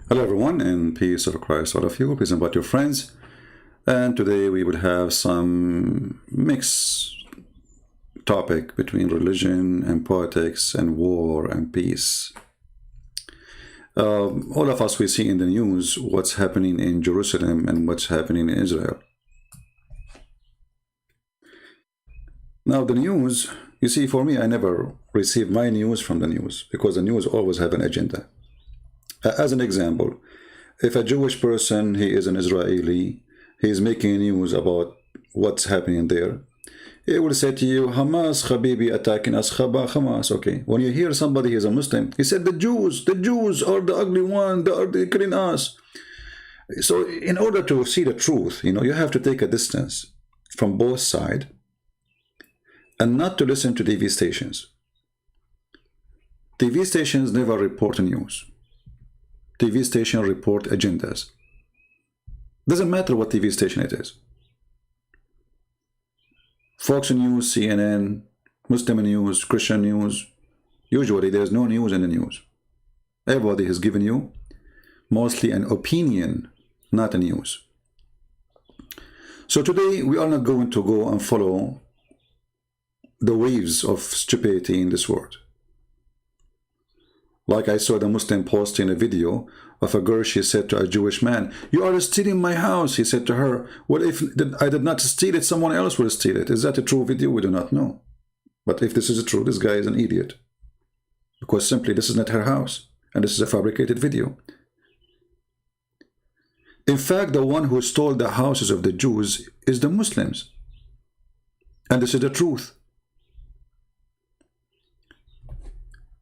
Hello everyone, and peace of Christ all of you. Please invite your friends. And today we will have some mixed topic between religion and politics and war and peace. All of us, we see in the news what's happening in Jerusalem and what's happening in Israel. Now the news, you see, for me, I never receive my news from the news because the news always have an agenda. As an example, if a Jewish person, he is an Israeli, he is making news about what's happening there, he will say to you, Hamas, Habibi, attacking us, Hamas, okay. When you hear somebody is a Muslim, he said, the Jews are the ugly one, they are killing us. So in order to see the truth, you have to take a distance from both sides and not to listen to TV stations. TV stations never report news. TV station report agendas. Doesn't matter what TV station it is. Fox News, CNN, Muslim News, Christian News. Usually there's no news in the news. Everybody has given you mostly an opinion, not a news. So today we are not going to go and follow the waves of stupidity in this world. Like I saw the Muslim posting a video of a girl, she said to a Jewish man, you are stealing my house. He said to her, well, if I did not steal it, someone else will steal it. Is that a true video? We do not know. But if this is true, this guy is an idiot. Because simply this is not her house. And this is a fabricated video. In fact, the one who stole the houses of the Jews is the Muslims. And this is the truth.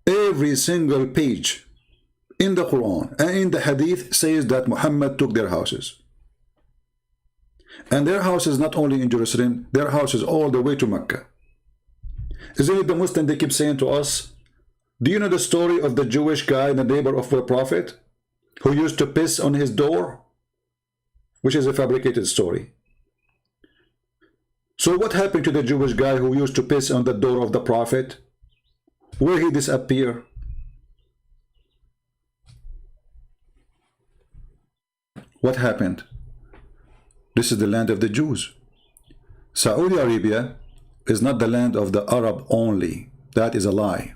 Every single page in the Quran and in the Hadith says that Muhammad took their houses. And their house is not only in Jerusalem, their house is all the way to Mecca. Isn't it the Muslim they keep saying to us, do you know the story of the Jewish guy, the neighbor of the Prophet, who used to piss on his door? Which is a fabricated story. So what happened to the Jewish guy who used to piss on the door of the Prophet? Where he disappear? What happened? This is the land of the Jews. Saudi Arabia is not the land of the Arab only. That is a lie.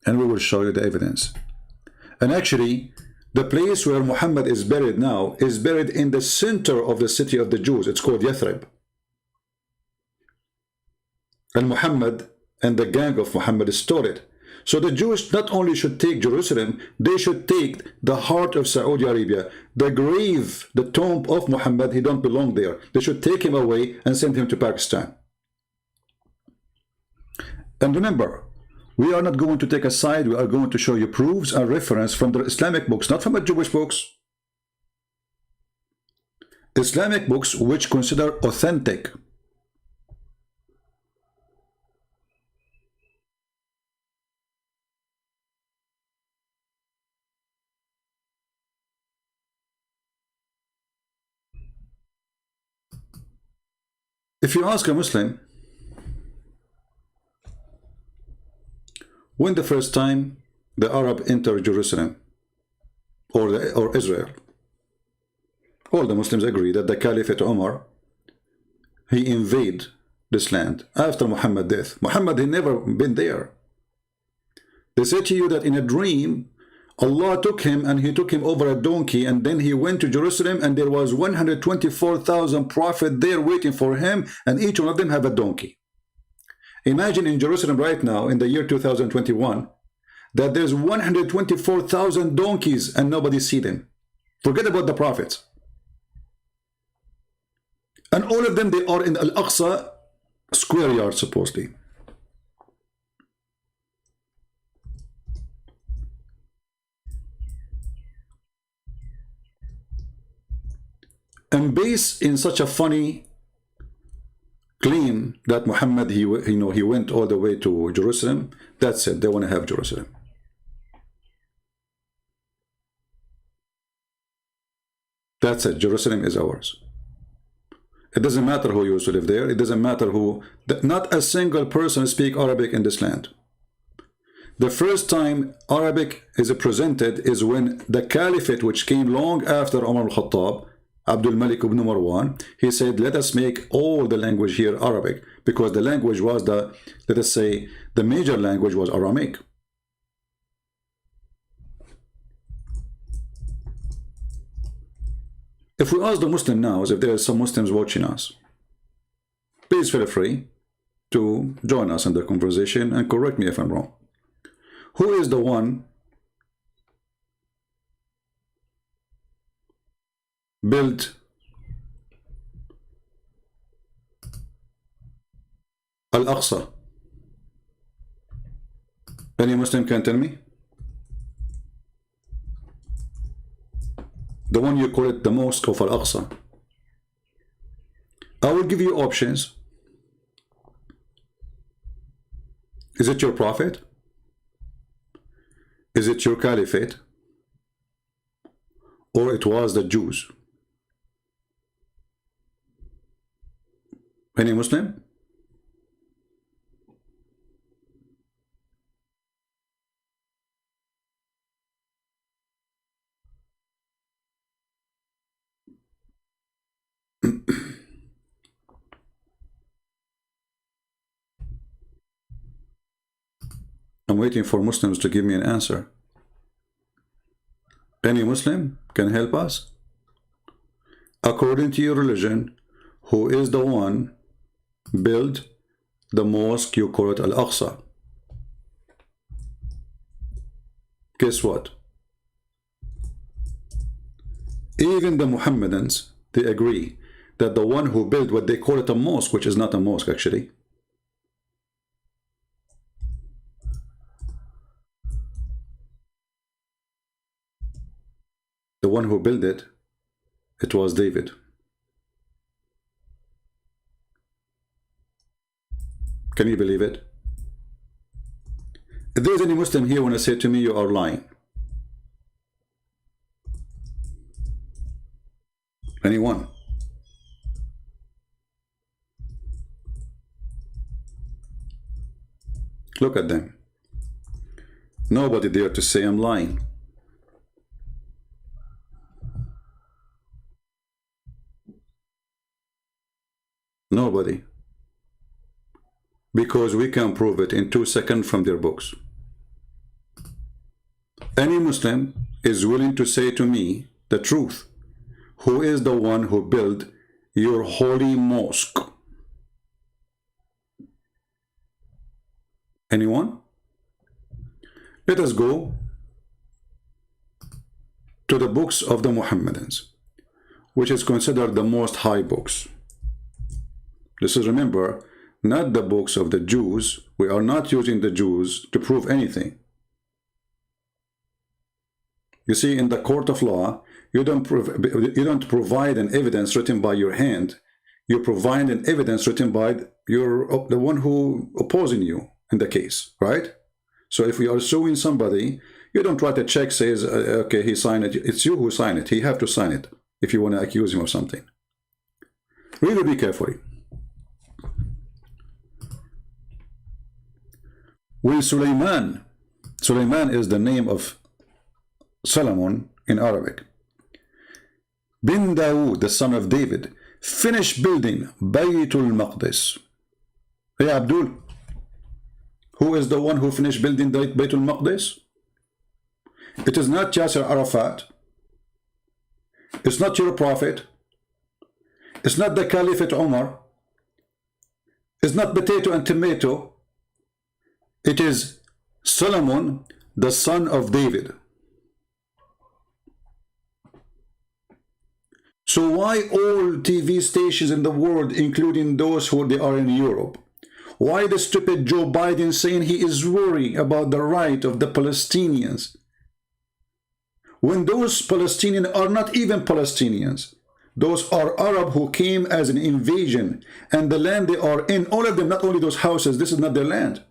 And we will show you the evidence. And actually, the place where Muhammad is buried now is buried in the center of the city of the Jews. It's called Yathrib. And Muhammad and the gang of Muhammad stole it. So the Jews not only should take Jerusalem, they should take the heart of Saudi Arabia, the grave, the tomb of Muhammad. He don't belong there. They should take him away and send him to Pakistan. And remember, we are not going to take a side. We are going to show you proofs and reference from the Islamic books, not from the Jewish books. Islamic books which consider authentic. If you ask a Muslim, when the first time the Arab entered Jerusalem or Israel, all the Muslims agree that the Caliphate Omar, he invaded this land after Muhammad's death. Muhammad had never been there. They say to you that in a dream, Allah took him and he took him over a donkey, and then he went to Jerusalem, and there was 124,000 prophets there waiting for him, and each one of them have a donkey. Imagine in Jerusalem right now in the year 2021 that there's 124,000 donkeys and nobody see them. Forget about the prophets. And all of them, they are in Al-Aqsa square yard supposedly. And based in such a funny claim that Muhammad, he went all the way to Jerusalem, that's it. They want to have Jerusalem. That's it. Jerusalem is ours. It doesn't matter who used to live there. It doesn't matter who. Not a single person speak Arabic in this land. The first time Arabic is presented is when the caliphate, which came long after Umar al-Khattab, Abdul Malik ibn Marwan, he said, let us make all the language here Arabic, because the language was the, let us say, the major language was Aramaic. If we ask the Muslim now, if there are some Muslims watching us, please feel free to join us in the conversation and correct me if I'm wrong. Who is the one built Al-Aqsa? Any Muslim can tell me? The one you call it the Mosque of Al-Aqsa. I will give you options. Is it your prophet? Is it your caliphate? Or it was the Jews? Any Muslim? I'm waiting for Muslims to give me an answer. Any Muslim can help us? According to your religion, who is the one built the mosque you call it Al-Aqsa? Guess what? Even the Muhammadans, they agree that the one who built what they call it a mosque, which is not a mosque actually, the one who built it, it was David. Can you believe it? If there's any Muslim here want to say to me, you are lying. Anyone? Look at them. Nobody dare to say I'm lying. Nobody. Because we can prove it in 2 seconds from their books. Any Muslim is willing to say to me the truth. Who is the one who built your holy mosque? Anyone? Let us go to the books of the Muhammadans, which is considered the most high books. This is, remember, not the books of the Jews. We are not using the Jews to prove anything. You see, in the court of law, you don't provide an evidence written by your hand. You provide an evidence written by the one who opposing you in the case, right? So if we are suing somebody, you don't write a check says, okay, he signed it. It's you who signed it. He have to sign it if you want to accuse him of something. Really be careful. When Sulaiman is the name of Solomon in Arabic, bin Dawood, the son of David, finished building Baytul Maqdis. Hey Abdul, who is the one who finished building Baytul Maqdis? It is not Yasser Arafat. It's not your prophet. It's not the Caliphate Umar. It's not potato and tomato. It is Solomon, the son of David. So why all TV stations in the world, including those who they are in Europe, why the stupid Joe Biden saying he is worried about the right of the Palestinians, when those Palestinians are not even Palestinians? Those are Arab who came as an invasion, and the land they are in, all of them, not only those houses, this is not their land.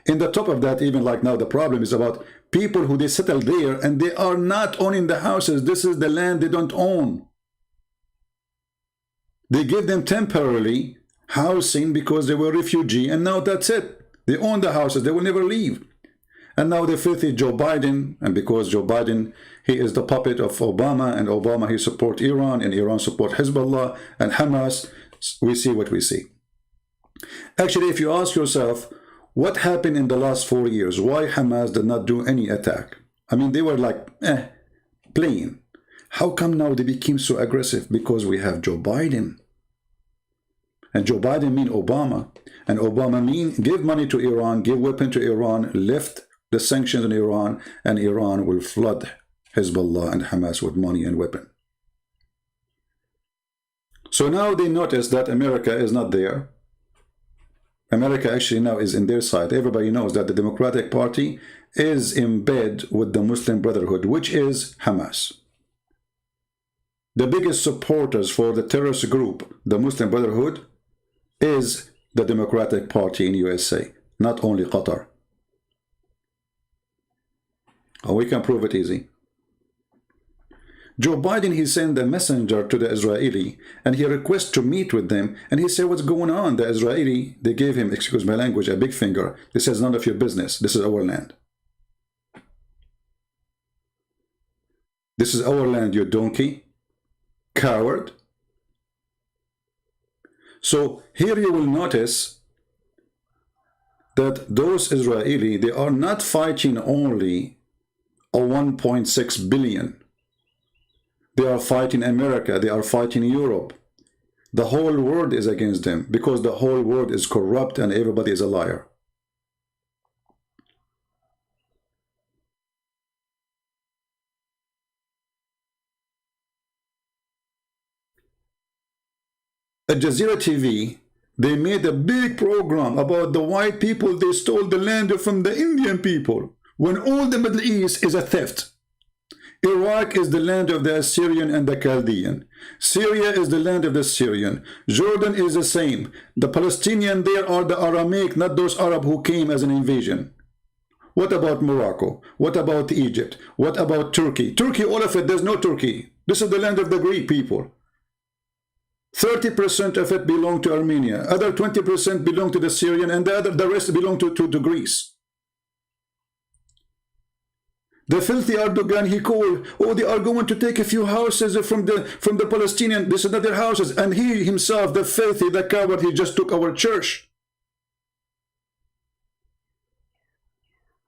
In the top of that, even like now, the problem is about people who they settle there and they are not owning the houses. This is the land they don't own. They give them temporarily housing because they were refugee, and now that's it. They own the houses. They will never leave. And now the filthy Joe Biden, and because Joe Biden, he is the puppet of Obama, and Obama, he support Iran, and Iran support Hezbollah and Hamas, we see what we see. Actually, if you ask yourself, what happened in the last 4 years? Why Hamas did not do any attack? I mean, they were like, playing. How come now they became so aggressive? Because we have Joe Biden. And Joe Biden mean Obama. And Obama mean give money to Iran, give weapon to Iran, lift the sanctions on Iran, and Iran will flood Hezbollah and Hamas with money and weapon. So now they notice that America is not there. America actually now is in their side. Everybody knows that the Democratic Party is in bed with the Muslim Brotherhood, which is Hamas. The biggest supporters for the terrorist group, the Muslim Brotherhood, is the Democratic Party in USA, not only Qatar. Oh, we can prove it easy. Joe Biden, he sent a messenger to the Israeli, and he requests to meet with them, and he said, what's going on? The Israeli, they gave him, excuse my language, a big finger. They says, none of your business. This is our land. This is our land, you donkey. Coward. So here you will notice that those Israeli, they are not fighting only a 1.6 billion. They are fighting America. They are fighting Europe. The whole world is against them because the whole world is corrupt and everybody is a liar. At Jazeera TV, they made a big program about the white people. They stole the land from the Indian people, when all the Middle East is a theft. Iraq is the land of the Assyrian and the Chaldean. Syria is the land of the Syrian. Jordan is the same. The Palestinians there are the Aramaic, not those Arab who came as an invasion. What about Morocco? What about Egypt? What about Turkey? Turkey, all of it, there's no Turkey. This is the land of the Greek people. 30% of it belong to Armenia. Other 20% belong to the Syrian, and the rest belong to Greece. The filthy Erdogan, he called, oh, they are going to take a few houses from the Palestinian. This is not their houses. And he himself, the filthy, the coward, he just took our church.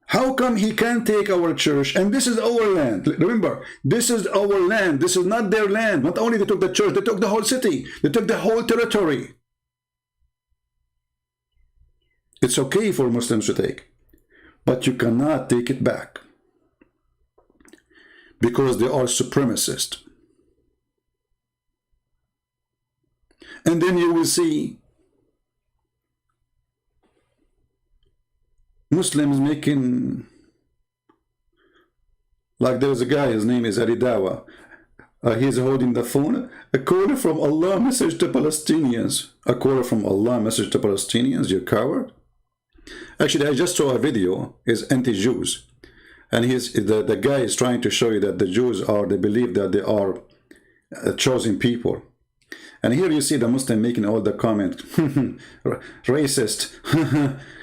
How come he can't take our church? And this is our land. Remember, this is our land. This is not their land. Not only they took the church, they took the whole city. They took the whole territory. It's okay for Muslims to take, but you cannot take it back, because they are supremacist. And then you will see Muslims making, like there's a guy, his name is Aridawa. He's holding the phone. A call from Allah message to Palestinians. A call from Allah message to Palestinians, you coward. Actually, I just saw a video, is anti-Jews. And the guy is trying to show you that the Jews are, they believe that they are chosen people. And here you see the Muslim making all the comment, racist,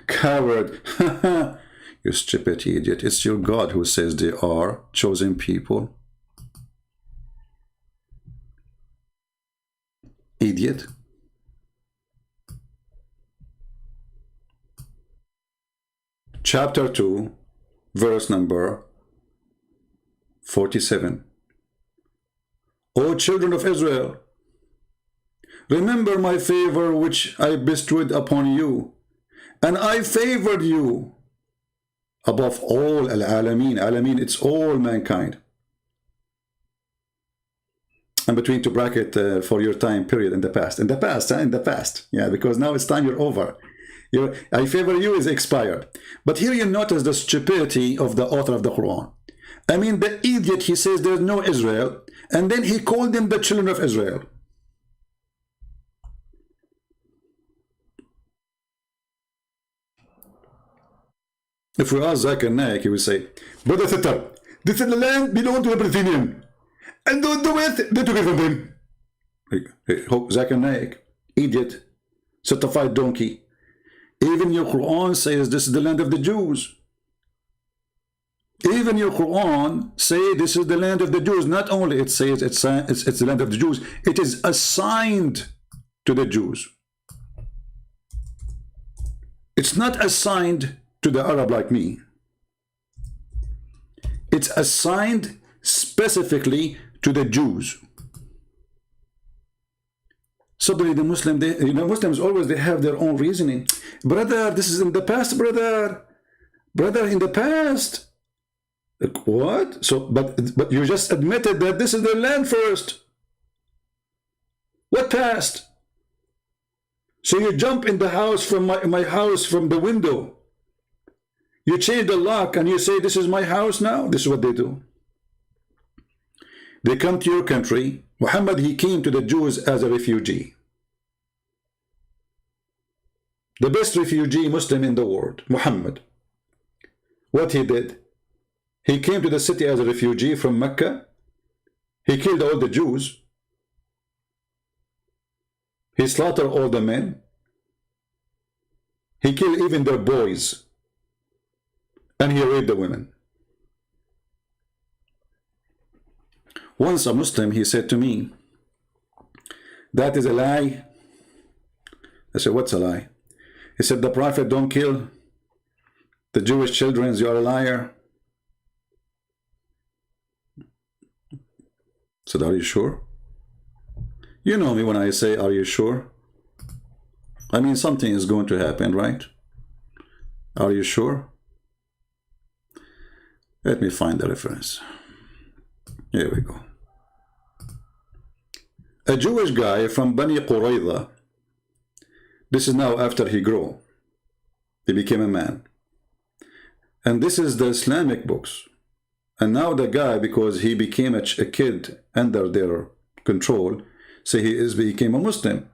coward, you stupid idiot. It's your God who says they are chosen people. Idiot. Chapter 2. Verse number 47. O children of Israel, remember my favor which I bestowed upon you, and I favored you above all al-alamin. Alamin, it's all mankind. And between two bracket for your time period in the past. In the past, in the past. Yeah, because now it's time you're over. I favor you is expired. But here you notice the stupidity of the author of the Quran. I mean, the idiot, he says there's no Israel, and then he called them the children of Israel. If we ask Zakir Naik, he will say, Brother Sitter, this is the land belong to the Palestinians, and the West, they took it from them. Zakir Naik, idiot, certified donkey. Even your Quran says this is the land of the Jews. Even your Quran say this is the land of the Jews. Not only it says it's the land of the Jews, it is assigned to the Jews. It's not assigned to the Arab like me. It's assigned specifically to the Jews. Suddenly the Muslims always they have their own reasoning. Brother, this is in the past, brother. Brother, in the past. Like, what? So, but you just admitted that this is the land first. What past? So you jump in the house from my house from the window. You change the lock and you say, this is my house now. This is what they do. They come to your country. Muhammad, he came to the Jews as a refugee. The best refugee Muslim in the world, Muhammad. What he did? He came to the city as a refugee from Mecca. He killed all the Jews. He slaughtered all the men. He killed even their boys. And he raped the women. Once a Muslim, he said to me, that is a lie. I said, what's a lie? He said, the Prophet don't kill the Jewish children. You are a liar. I said, are you sure? You know me when I say, are you sure? I mean, something is going to happen, right? Are you sure? Let me find the reference. Here we go. A Jewish guy from Bani Qurayza. This is now after he grew. He became a man. And this is the Islamic books. And now the guy, because he became a kid under their control, say he became a Muslim.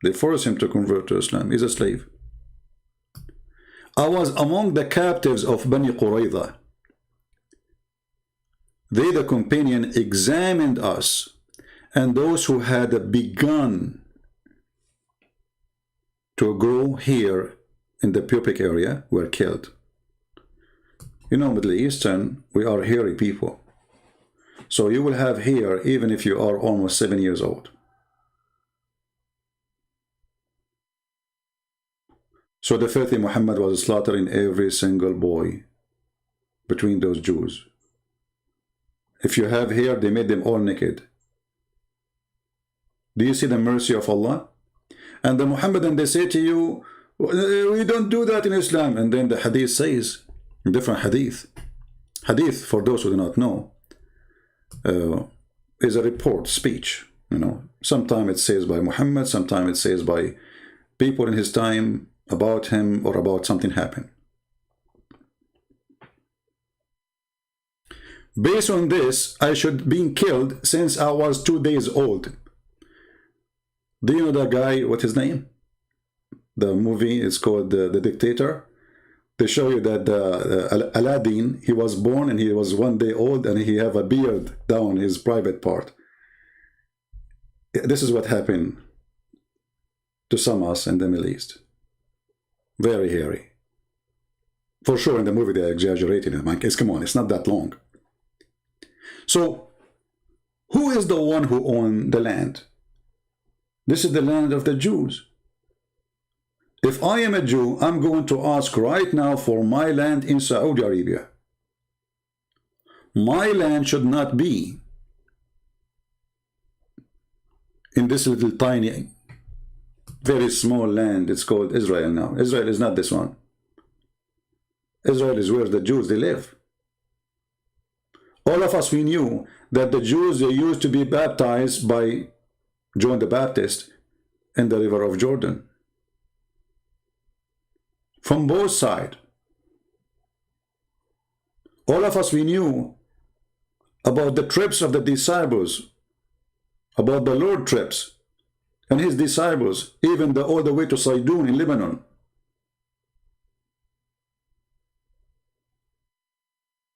They force him to convert to Islam. He's a slave. I was among the captives of Bani Qurayza. They, the companion, examined us, and those who had begun to grow here in the pubic area were killed. You know, Middle Eastern, we are hairy people. So you will have hair even if you are almost 7 years old. So the filthy Muhammad was slaughtering every single boy between those Jews. If you have hair, they made them all naked. Do you see the mercy of Allah? And the Muhammadan, they say to you, we don't do that in Islam. And then the hadith says, different hadith. Hadith, for those who do not know, is a report, speech. You know, sometimes it says by Muhammad, sometimes it says by people in his time about him or about something happened. Based on this, I should be killed since I was 2 days old. Do you know that guy, what's his name? The movie is called The Dictator. They show you that Aladdin, he was born and he was 1 day old and he have a beard down his private part. This is what happened to some of us in the Middle East. Very hairy. For sure in the movie they're exaggerating it. Come on, it's not that long. So, who is the one who owned the land? This is the land of the Jews. If I am a Jew, I'm going to ask right now for my land in Saudi Arabia. My land should not be in this little tiny, very small land. It's called Israel now. Israel is not this one. Israel is where the Jews, they live. All of us, we knew that the Jews, they used to be baptized by John the Baptist in the river of Jordan. From both sides. All of us, we knew about the trips of the disciples, about the Lord trips and his disciples, even all the way to Sidon in Lebanon.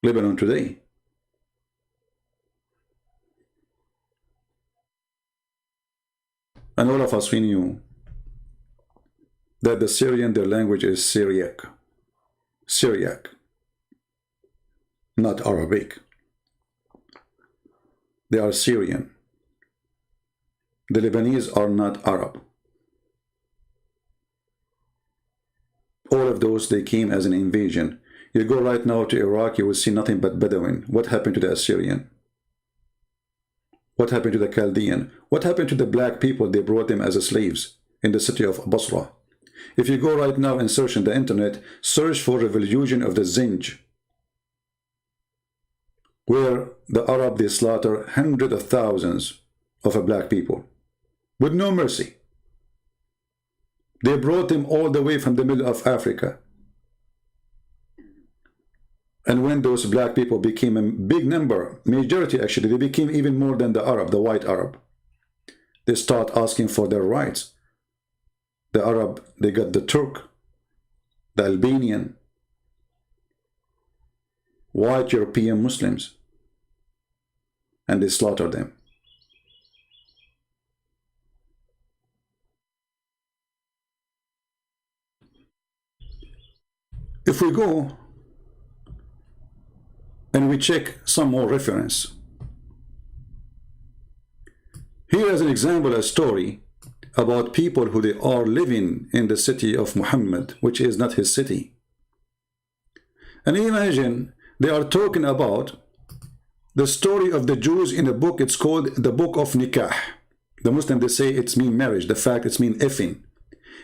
Lebanon today. And all of us, we knew that the Syrian, their language is Syriac. Syriac. not Arabic. They are Syrian. The Lebanese are not Arab. All of those, they came as an invasion. You go right now to Iraq, you will see nothing but Bedouin. What happened to the Assyrian? What happened to the Chaldean? What happened to the black people? They brought them as slaves in the city of Basra. If you go right now and search on the internet, search for revolution of the Zinj, where the Arab, they slaughter hundreds of thousands of black people with no mercy. They brought them all the way from the middle of Africa. And when those black people became a big number, majority actually, they became even more than the Arab, the white Arab. They start asking for their rights. The Arab, they got the Turk, the Albanian, white European Muslims, and they slaughtered them. If we go and we check some more reference, here is an example, a story about people who they are living in the city of Muhammad, which is not his city. And imagine they are talking about the story of the Jews in a book. It's called the Book of Nikah. The Muslims, they say it's mean marriage. The fact it's mean effing.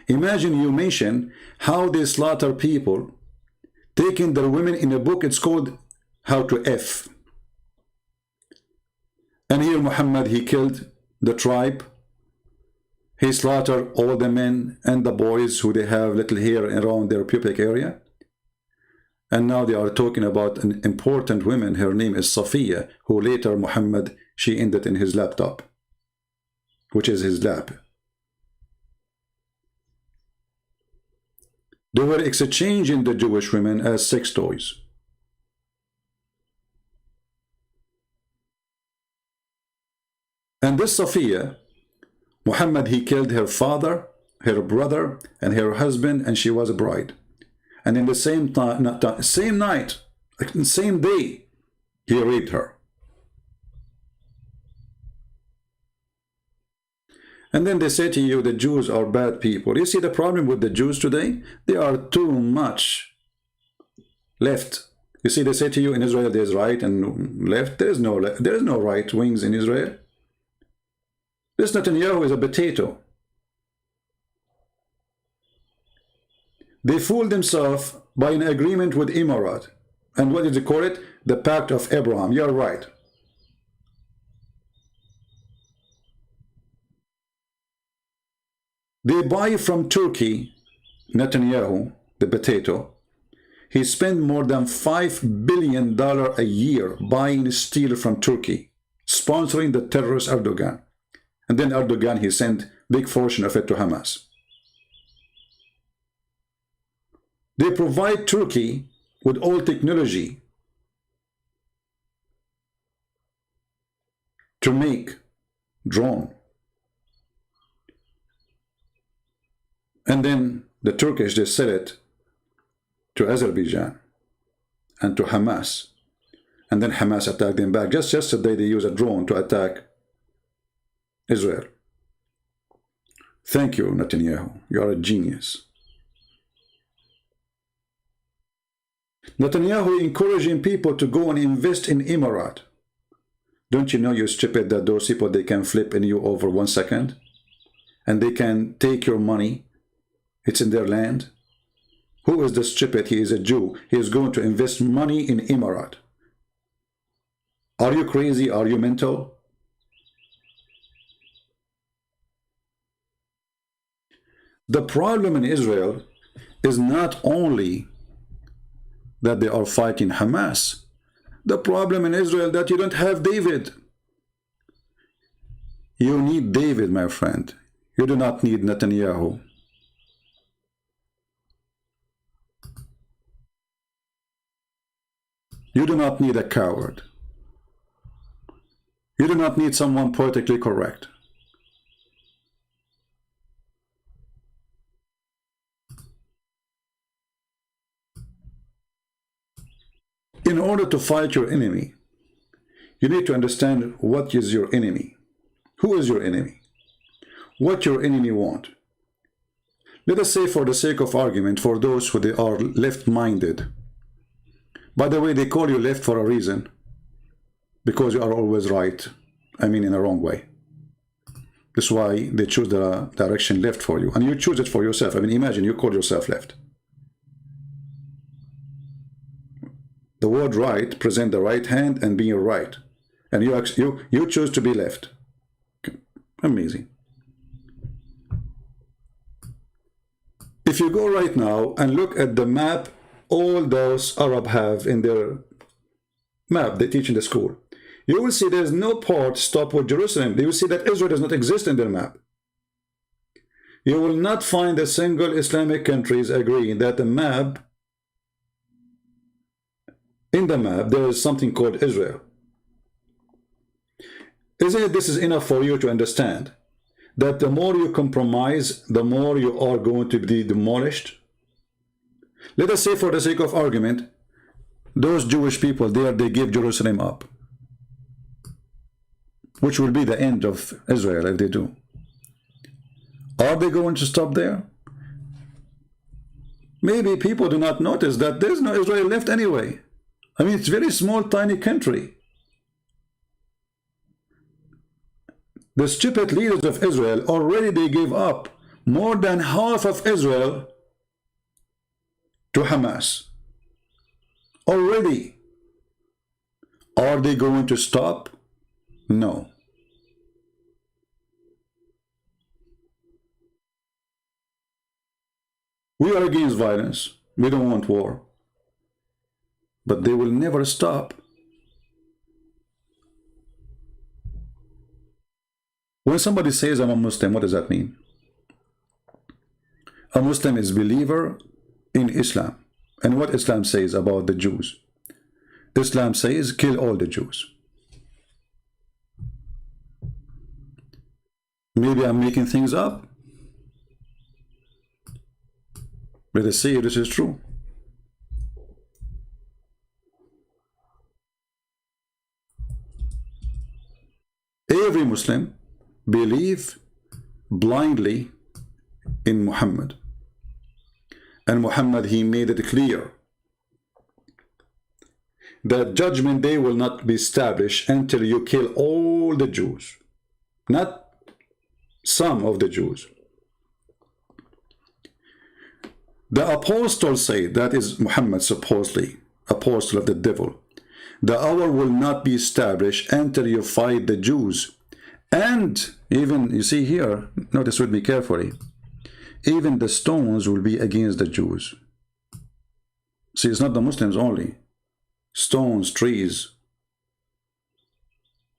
Imagine you mention how they slaughter people, taking their women in a book. It's called How to F. And here Muhammad, he killed the tribe. He slaughtered all the men and the boys who they have little hair around their pubic area. And now they are talking about an important woman. Her name is Safiya, who later Muhammad, she ended in his laptop, which is his lap. They were exchanging the Jewish women as sex toys. And this Safiya, Muhammad, he killed her father, her brother, and her husband, and she was a bride. And in the same night, same day, he raped her. And then they say to you, the Jews are bad people. You see the problem with the Jews today? They are too much left. You see, they say to you, in Israel there's right and left. There is no right wings in Israel. This Netanyahu is a potato. They fooled themselves by an agreement with Emirat. And what did they call it? The Pact of Abraham. You're right. They buy from Turkey, Netanyahu, the potato. He spent more than $5 billion a year buying steel from Turkey, sponsoring the terrorist Erdogan. And then Erdogan, he sent big portion of it to Hamas. They provide Turkey with all technology to make drone. And then the Turkish, they sell it to Azerbaijan and to Hamas. And then Hamas attacked them back. Just yesterday, they used a drone to attack Israel. Thank you, Netanyahu. You are a genius. Netanyahu encouraging people to go and invest in Emirat. Don't you know, you stupid, that those people, they can flip in you over 1 second? And they can take your money. It's in their land. Who is the stupid? He is a Jew. He is going to invest money in Emirat. Are you crazy? Are you mental? The problem in Israel is not only that they are fighting Hamas. The problem in Israel that you don't have David. You need David, my friend. You do not need Netanyahu. You do not need a coward. You do not need someone politically correct. In order to fight your enemy, you need to understand what is your enemy. Who is your enemy? What your enemy want. Let us say, for the sake of argument, for those who they are left-minded. By the way, they call you left for a reason. Because you are always right. I mean, in a wrong way. That's why they choose the direction left for you. And you choose it for yourself. I mean, imagine you call yourself left. The word right present the right hand and being right. And you choose to be left. Amazing. If you go right now and look at the map all those Arab have in their map they teach in the school, you will see there's no part stop with Jerusalem. You will see that Israel does not exist in their map. You will not find a single Islamic countries agreeing that the map, in the map, there is something called Israel. Isn't it this is enough for you to understand that the more you compromise, the more you are going to be demolished? Let us say, for the sake of argument, those Jewish people there, they give Jerusalem up, which will be the end of Israel if they do. Are they going to stop there? Maybe people do not notice that there's no Israel left anyway. I mean, it's a very small, tiny country. The stupid leaders of Israel, already they gave up more than half of Israel to Hamas. Already. Are they going to stop? No. We are against violence. We don't want war. But they will never stop. When somebody says I'm a Muslim, what does that mean? A Muslim is a believer in Islam. And what Islam says about the Jews? Islam says kill all the Jews. Maybe I'm making things up. Let us see if this is true. Every Muslim believe blindly in Muhammad. And Muhammad, he made it clear that judgment day will not be established until you kill all the Jews, not some of the Jews. The apostle said, that is Muhammad supposedly, apostle of the devil, the hour will not be established until you fight the Jews. And even, you see here, notice with me carefully, even the stones will be against the Jews. See, it's not the Muslims only. Stones, trees.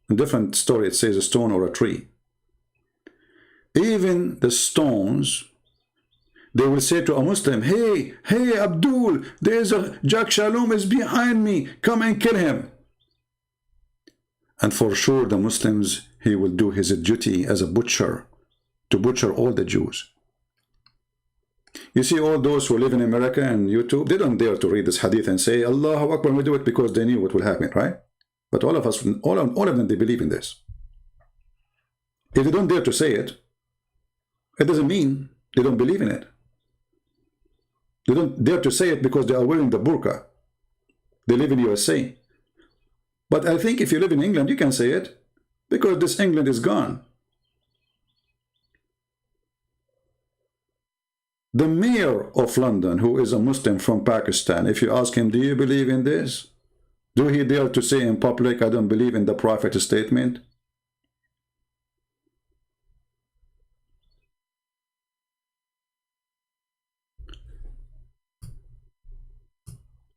In different story, it says a stone or a tree. Even the stones, they will say to a Muslim, hey, Abdul, there's a Jack Shalom is behind me. Come and kill him. And for sure, the Muslims, he will do his duty as a butcher, to butcher all the Jews. You see, all those who live in America and YouTube, they don't dare to read this hadith and say, Allahu Akbar, we do it because they knew what will happen, right? But all of us, all of them, they believe in this. If they don't dare to say it, it doesn't mean they don't believe in it. They don't dare to say it because they are wearing the burqa. They live in USA. But I think if you live in England, you can say it, because this England is gone. The mayor of London, who is a Muslim from Pakistan, if you ask him, do you believe in this? Do he dare to say in public, I don't believe in the Prophet's statement?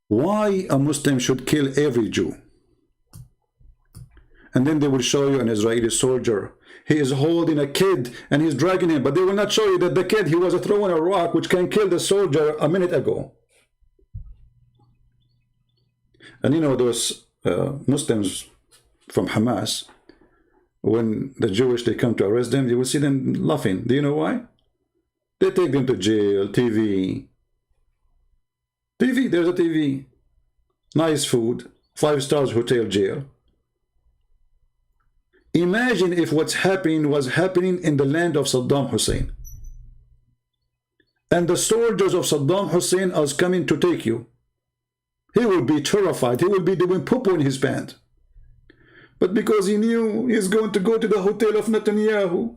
Why a Muslim should kill every Jew? And then they will show you an Israeli soldier. He is holding a kid and he's dragging him. But they will not show you that the kid, he was throwing a rock which can kill the soldier a minute ago. And you know those Muslims from Hamas, when the Jewish, they come to arrest them, you will see them laughing. Do you know why? They take them to jail, TV. TV, there's a TV. nice food, 5 stars hotel, jail. Imagine if what's happening was happening in the land of Saddam Hussein. And the soldiers of Saddam Hussein are coming to take you. He will be terrified. He will be doing poo-poo in his pants. But because he knew he's going to go to the hotel of Netanyahu,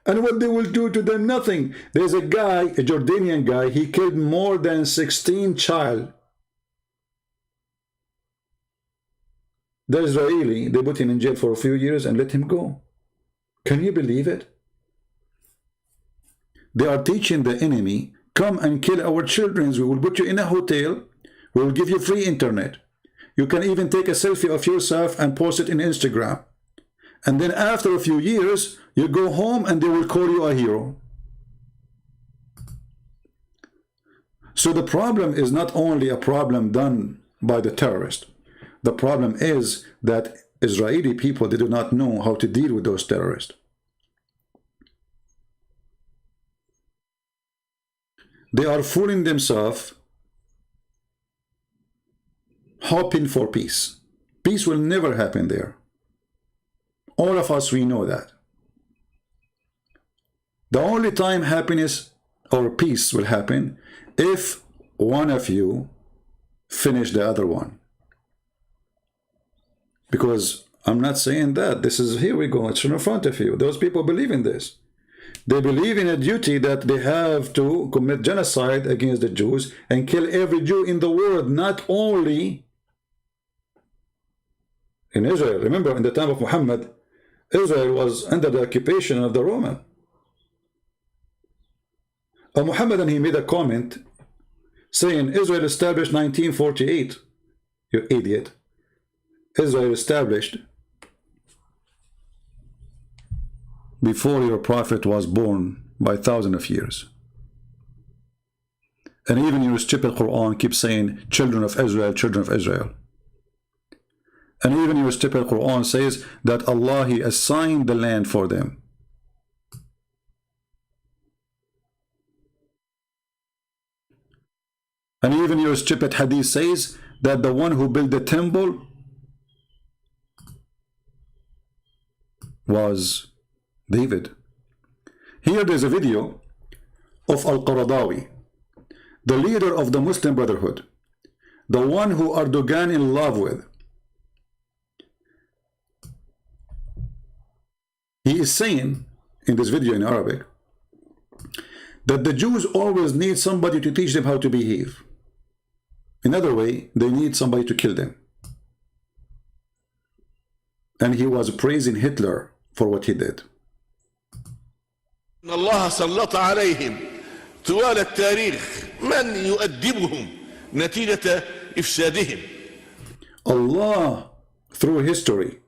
and what they will do to them, nothing. There's a guy, a Jordanian guy, he killed more than 16 child. The Israeli, they put him in jail for a few years and let him go. Can you believe it? They are teaching the enemy, come and kill our children. We will put you in a hotel. We will give you free internet. You can even take a selfie of yourself and post it in Instagram. And then after a few years, you go home and they will call you a hero. So the problem is not only a problem done by the terrorist. The problem is that Israeli people, they do not know how to deal with those terrorists. They are fooling themselves, hoping for peace. Peace will never happen there. All of us, we know that. The only time happiness or peace will happen if one of you finish the other one. Because I'm not saying that. This is, here we go, it's in front of you. Those people believe in this. They believe in a duty that they have to commit genocide against the Jews and kill every Jew in the world, not only in Israel. Remember, in the time of Muhammad, Israel was under the occupation of the Roman. Muhammad, he made a comment saying, Israel established 1948. You idiot. Israel established before your prophet was born by thousands of years. And even your stupid Quran keeps saying, children of Israel, children of Israel. And even your stupid Quran says that Allah, He assigned the land for them. And even your stupid Hadith says that the one who built the temple was David. Here there's a video of Al-Qaradawi, the leader of the Muslim Brotherhood, the one who Erdogan in love with. He is saying in this video in Arabic that the Jews always need somebody to teach them how to behave. In other way, they need somebody to kill them. And he was praising Hitler for what he did. الله سلط عليهم طوال التاريخ من يؤدبهم نتيجة إفسادهم. Allah, through history,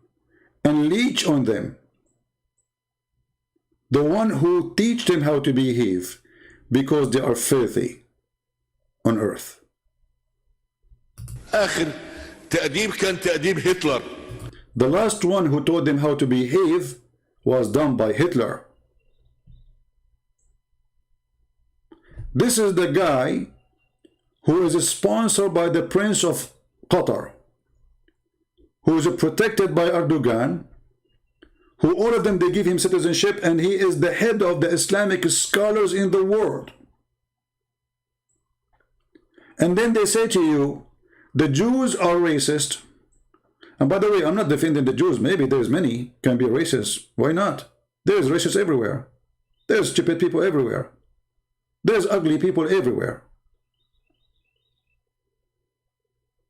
unleash on them the one who teach them how to behave, because they are filthy on earth. آخر تأديب كان تأديب هتلر. The last one who taught them how to behave was done by Hitler. This is the guy who is sponsored by the Prince of Qatar, who is protected by Erdogan, who all of them, they give him citizenship, and he is the head of the Islamic scholars in the world. And then they say to you, the Jews are racist. And by the way, I'm not defending the Jews. Maybe there's many can be racist. Why not? There's racists everywhere. There's stupid people everywhere. There's ugly people everywhere.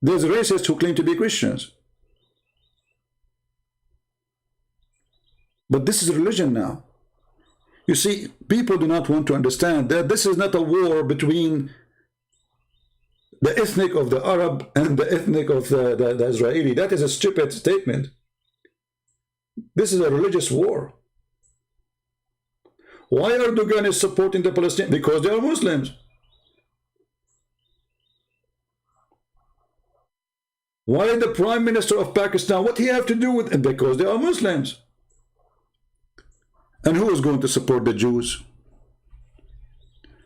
There's racists who claim to be Christians. But this is religion now. You see, people do not want to understand that this is not a war between the ethnic of the Arab and the ethnic of the Israeli. That is a stupid statement. This is a religious war. Why Erdogan is supporting the Palestinians? Because they are Muslims. Why the Prime Minister of Pakistan? What he have to do with it? Because they are Muslims. And who is going to support the Jews?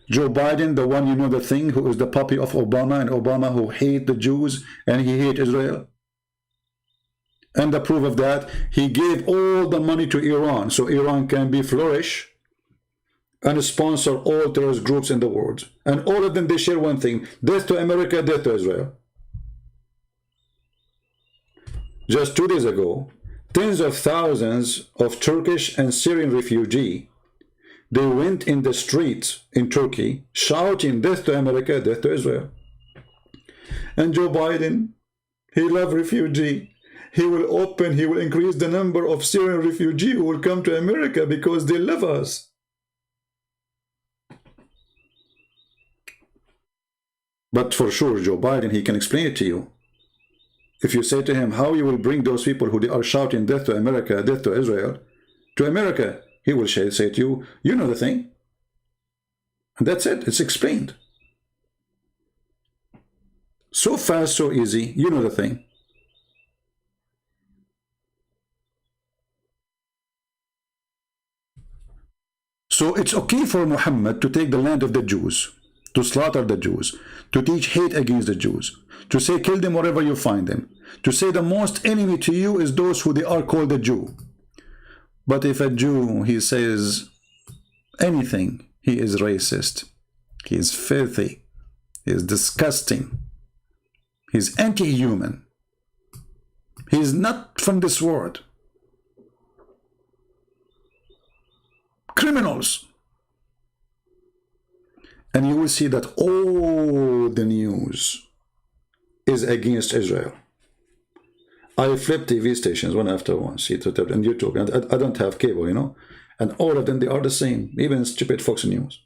Joe Biden, the one, you know, the thing, who is the puppy of Obama, and Obama who hate the Jews and he hate Israel. And the proof of that, he gave all the money to Iran so Iran can be flourish and sponsor all terrorist groups in the world. And all of them, they share one thing: death to America, death to Israel. Just 2 days ago, tens of thousands of Turkish and Syrian refugees, they went in the streets in Turkey shouting death to America, death to Israel. And Joe Biden, he loves refugees. He will increase the number of Syrian refugees who will come to America because they love us. But for sure, Joe Biden, he can explain it to you. If you say to him how you will bring those people who are shouting death to America, death to Israel, to America, he will say to you, you know the thing. And that's it. It's explained. So fast, so easy. You know the thing. So it's okay for Muhammad to take the land of the Jews, to slaughter the Jews, to teach hate against the Jews, to say kill them wherever you find them, to say the most enemy to you is those who they are called a Jew. But if a Jew, he says anything, he is racist, he is filthy, he is disgusting, he is anti-human, he is not from this world. Criminals. And you will see that all the news is against Israel. I flip TV stations one after one, see it on YouTube, and I don't have cable, you know, and all of them, they are the same, even stupid Fox News.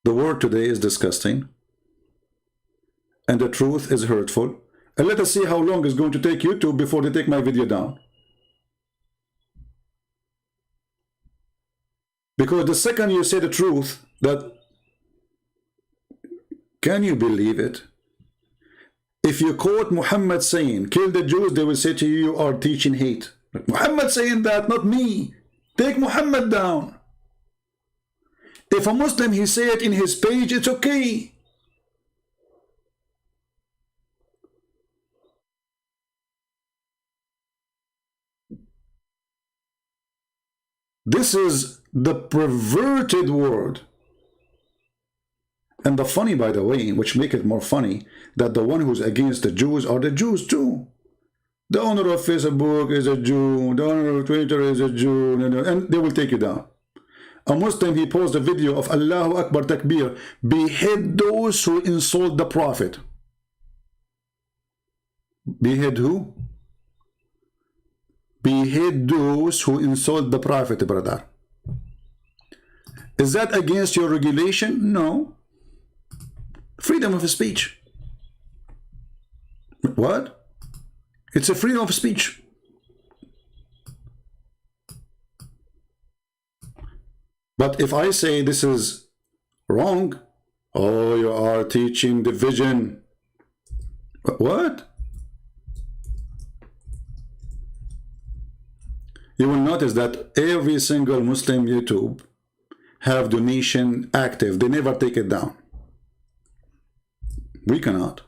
The word today is disgusting, and the truth is hurtful. And let us see how long it's going to take YouTube before they take my video down. Because the second you say the truth, that, can you believe it? If you quote Muhammad saying, kill the Jews, they will say to you, you are teaching hate. Muhammad saying that, not me. Take Muhammad down. If a Muslim, he say it in his page, it's okay. This is the perverted word. And the funny, by the way, which make it more funny, that the one who's against the Jews are the Jews too. The owner of Facebook is a Jew, the owner of Twitter is a Jew, and they will take you down. A Muslim, he posted a video of Allahu Akbar Takbir, behead those who insult the Prophet. Behead who? Behead those who insult the Prophet, brother. Is that against your regulation? No. Freedom of speech. What? It's a freedom of speech. But if I say this is wrong, oh, you are teaching division. What? You will notice that every single Muslim YouTube have donation active. They never take it down. We cannot.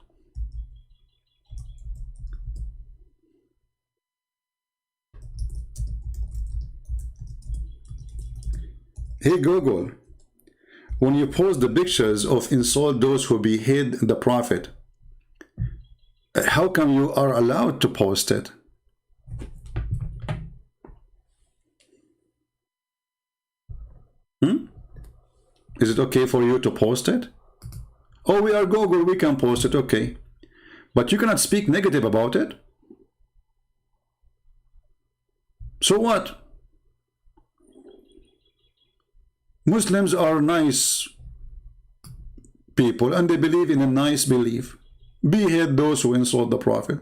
Hey Google, when you post the pictures of insult those who behead the Prophet, how come you are allowed to post it? Is it okay for you to post it? Oh, we are Google, we can post it, okay. But you cannot speak negative about it. So what? Muslims are nice people and they believe in a nice belief. Behead those who insult the Prophet.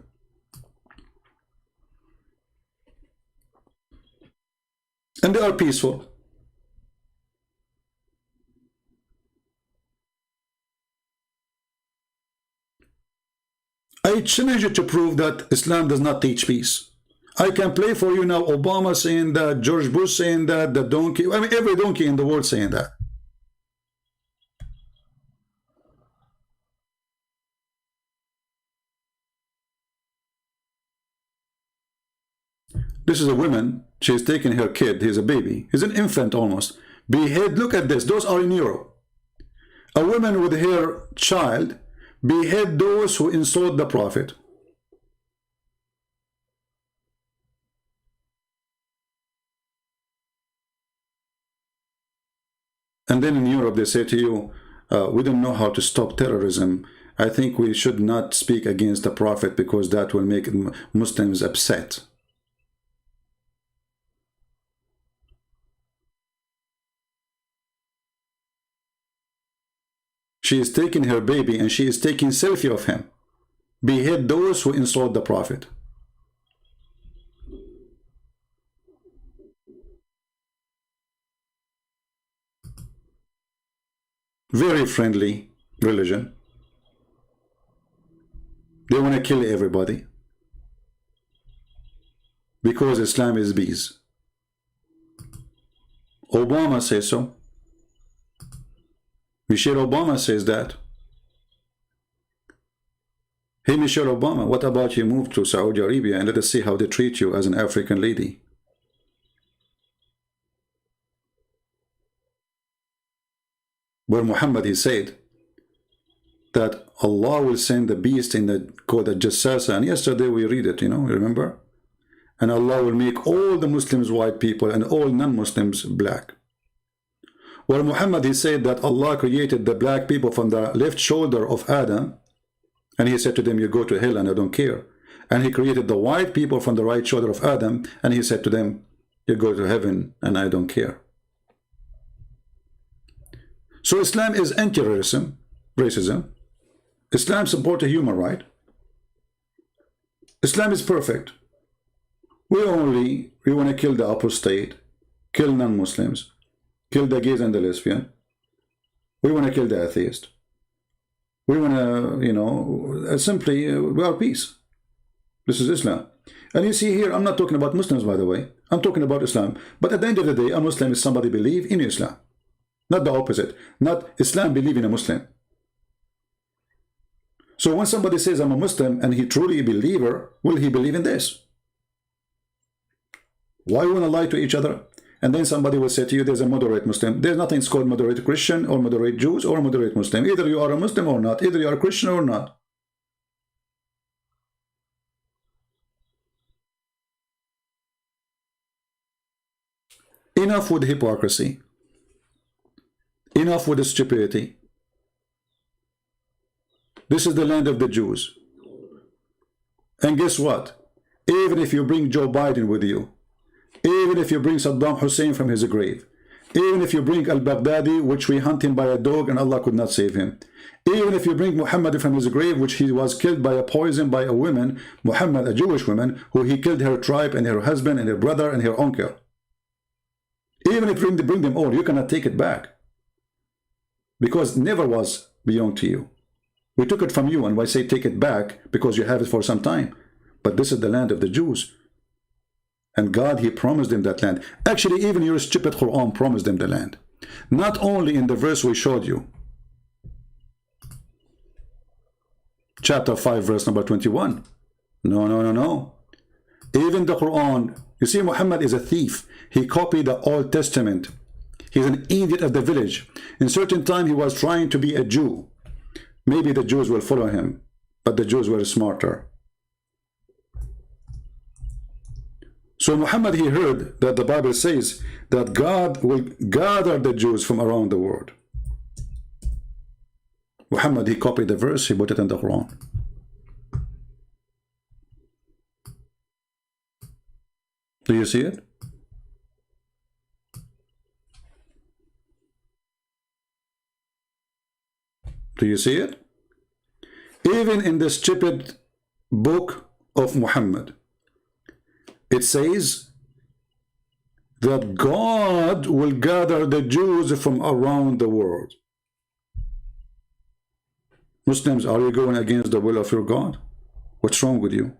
And they are peaceful. I challenge you to prove that Islam does not teach peace. I can play for you now Obama saying that, George Bush saying that, the donkey, I mean every donkey in the world saying that. This is a woman, she's taking her kid, he's a baby, he's an infant almost. Behead, look at this, those are in Europe. A woman with her child behead those who insult the Prophet. And then in Europe they say to you, we don't know how to stop terrorism. I think we should not speak against the Prophet because that will make Muslims upset. She is taking her baby and she is taking selfie of him. Behead those who insult the Prophet. Very friendly religion. They want to kill everybody because Islam is bees. Obama says so. Michelle Obama says that. Hey Michelle Obama, what about you move to Saudi Arabia and let us see how they treat you as an African lady? Where Muhammad, he said that Allah will send the beast in the called the Jassasa, and yesterday we read it, you know, remember? And Allah will make all the Muslims white people and all non-Muslims black. Where Muhammad, he said that Allah created the black people from the left shoulder of Adam, and he said to them, you go to hell and I don't care. And he created the white people from the right shoulder of Adam, and he said to them, you go to heaven and I don't care. So Islam is anti-racism, Islam supports human right. Islam is perfect. We want to kill the apostate, kill non-Muslims, kill the gays and the lesbian. We want to kill the atheist. We want to, you know, simply, we are peace. This is Islam. And you see here, I'm not talking about Muslims, by the way. I'm talking about Islam. But at the end of the day, a Muslim is somebody believe in Islam. Not the opposite. Not Islam believe in a Muslim. So when somebody says I'm a Muslim and he truly a believer, will he believe in this? Why want to lie to each other? And then somebody will say to you, there's a moderate Muslim. There's nothing called moderate Christian or moderate Jews or moderate Muslim. Either you are a Muslim or not. Either you are a Christian or not. Enough with hypocrisy. Enough with the stupidity. This is the land of the Jews. And guess what? Even if you bring Joe Biden with you, even if you bring Saddam Hussein from his grave, even if you bring al-Baghdadi, which we hunt him by a dog and Allah could not save him, even if you bring Muhammad from his grave, which he was killed by a poison by a woman, Muhammad, a Jewish woman, who he killed her tribe and her husband and her brother and her uncle. Even if you bring them all, you cannot take it back. Because never was belong to you. We took it from you, and why say take it back? Because you have it for some time. But this is the land of the Jews. And God, he promised them that land. Actually, even your stupid Quran promised them the land. Not only in the verse we showed you. Chapter 5, verse number 21. No. Even the Quran. You see, Muhammad is a thief. He copied the Old Testament. He's an idiot of the village. In certain time, he was trying to be a Jew. Maybe the Jews will follow him. But the Jews were smarter. So Muhammad, he heard that the Bible says that God will gather the Jews from around the world. Muhammad, he copied the verse, he put it in the Quran. Do you see it? Do you see it? Even in the stupid book of Muhammad, it says that God will gather the Jews from around the world. Muslims, are you going against the will of your God? What's wrong with you?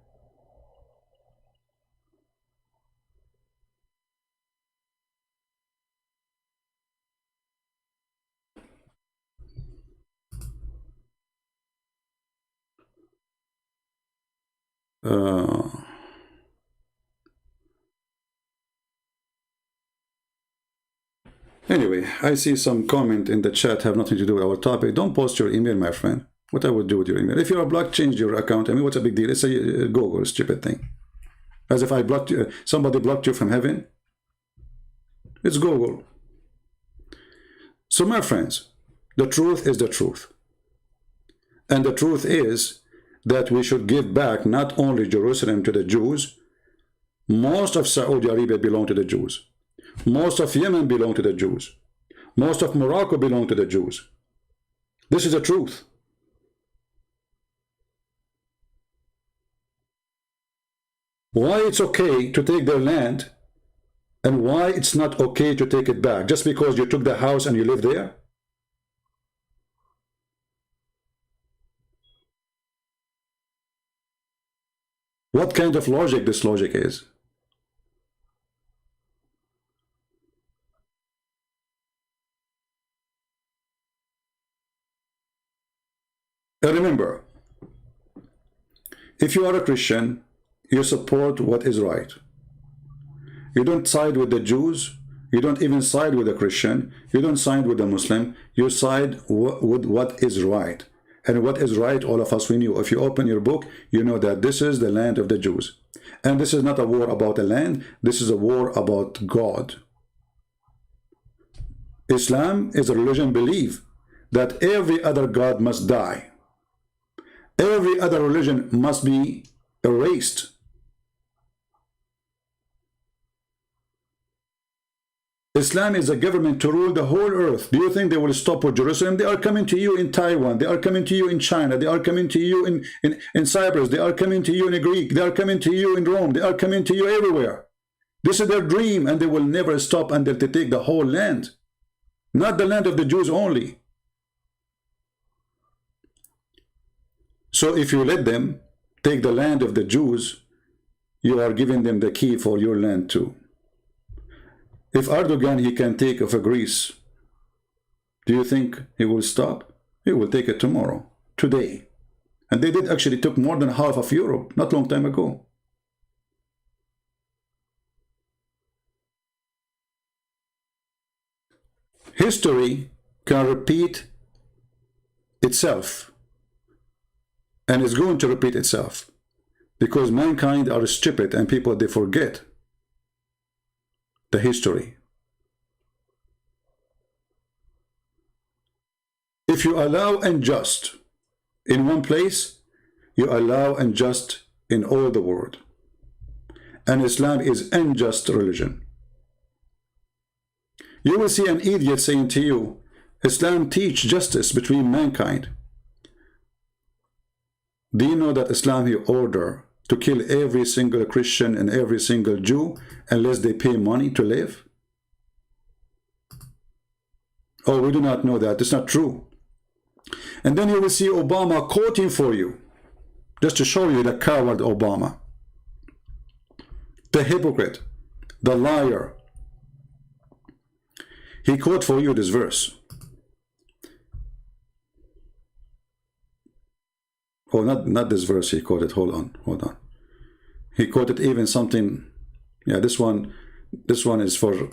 Anyway, I see some comment in the chat have nothing to do with our topic. Don't post your email, my friend. What I would do with your email? If you're blocked, change your account. I mean, what's a big deal? It's a Google, stupid thing. As if I blocked you, somebody blocked you from heaven. It's Google. So, my friends, the truth is the truth. And the truth is that we should give back not only Jerusalem to the Jews. Most of Saudi Arabia belong to the Jews. Most of Yemen belong to the Jews. Most of Morocco belong to the Jews. This is the truth. Why it's okay to take their land and why it's not okay to take it back just because you took the house and you live there? What kind of logic this logic is? Remember, if you are a Christian, you support what is right. You don't side with the Jews. You don't even side with the Christian. You don't side with the Muslim. You side with what is right. And what is right, all of us, we knew. If you open your book, you know that this is the land of the Jews. And this is not a war about a land. This is a war about God. Islam is a religion belief that every other God must die. Every other religion must be erased. Islam is a government to rule the whole earth. Do you think they will stop with Jerusalem? They are coming to you in Taiwan. They are coming to you in China. They are coming to you in Cyprus. They are coming to you in Greek. They are coming to you in Rome. They are coming to you everywhere. This is their dream, and they will never stop until they take the whole land. Not the land of the Jews only. So if you let them take the land of the Jews, you are giving them the key for your land too. If Erdogan, he can take over Greece, do you think he will stop? He will take it tomorrow, today. And they did actually took more than half of Europe, not long time ago. History can repeat itself. And it's going to repeat itself. Because mankind are stupid and people, they forget the history. If you allow unjust in one place, you allow unjust in all the world. And Islam is unjust religion. You will see an idiot saying to you, Islam teach justice between mankind. Do you know that Islam he order to kill every single Christian and every single Jew unless they pay money to live? Oh, we do not know that. It's not true. And then you will see Obama quoting for you, just to show you the coward Obama, the hypocrite, the liar. He quote for you this verse. Oh, not this verse he quoted. Hold on. He quoted even something. Yeah, this one is for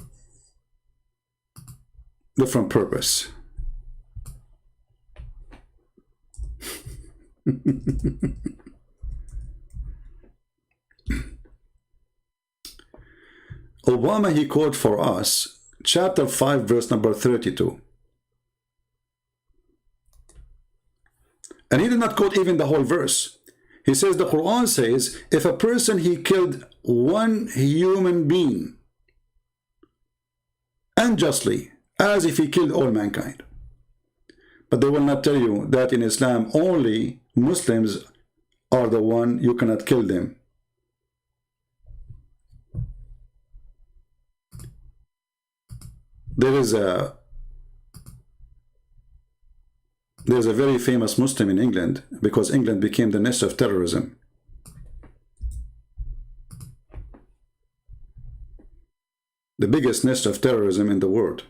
different purpose. Obama, he quote for us chapter 5 verse number 32. And he did not quote even the whole verse. He says, the Quran says, if a person he killed one human being unjustly, as if he killed all mankind. But they will not tell you that in Islam only Muslims are the one you cannot kill them. There's a very famous Muslim in England, because England became the nest of terrorism. the biggest nest of terrorism in the world.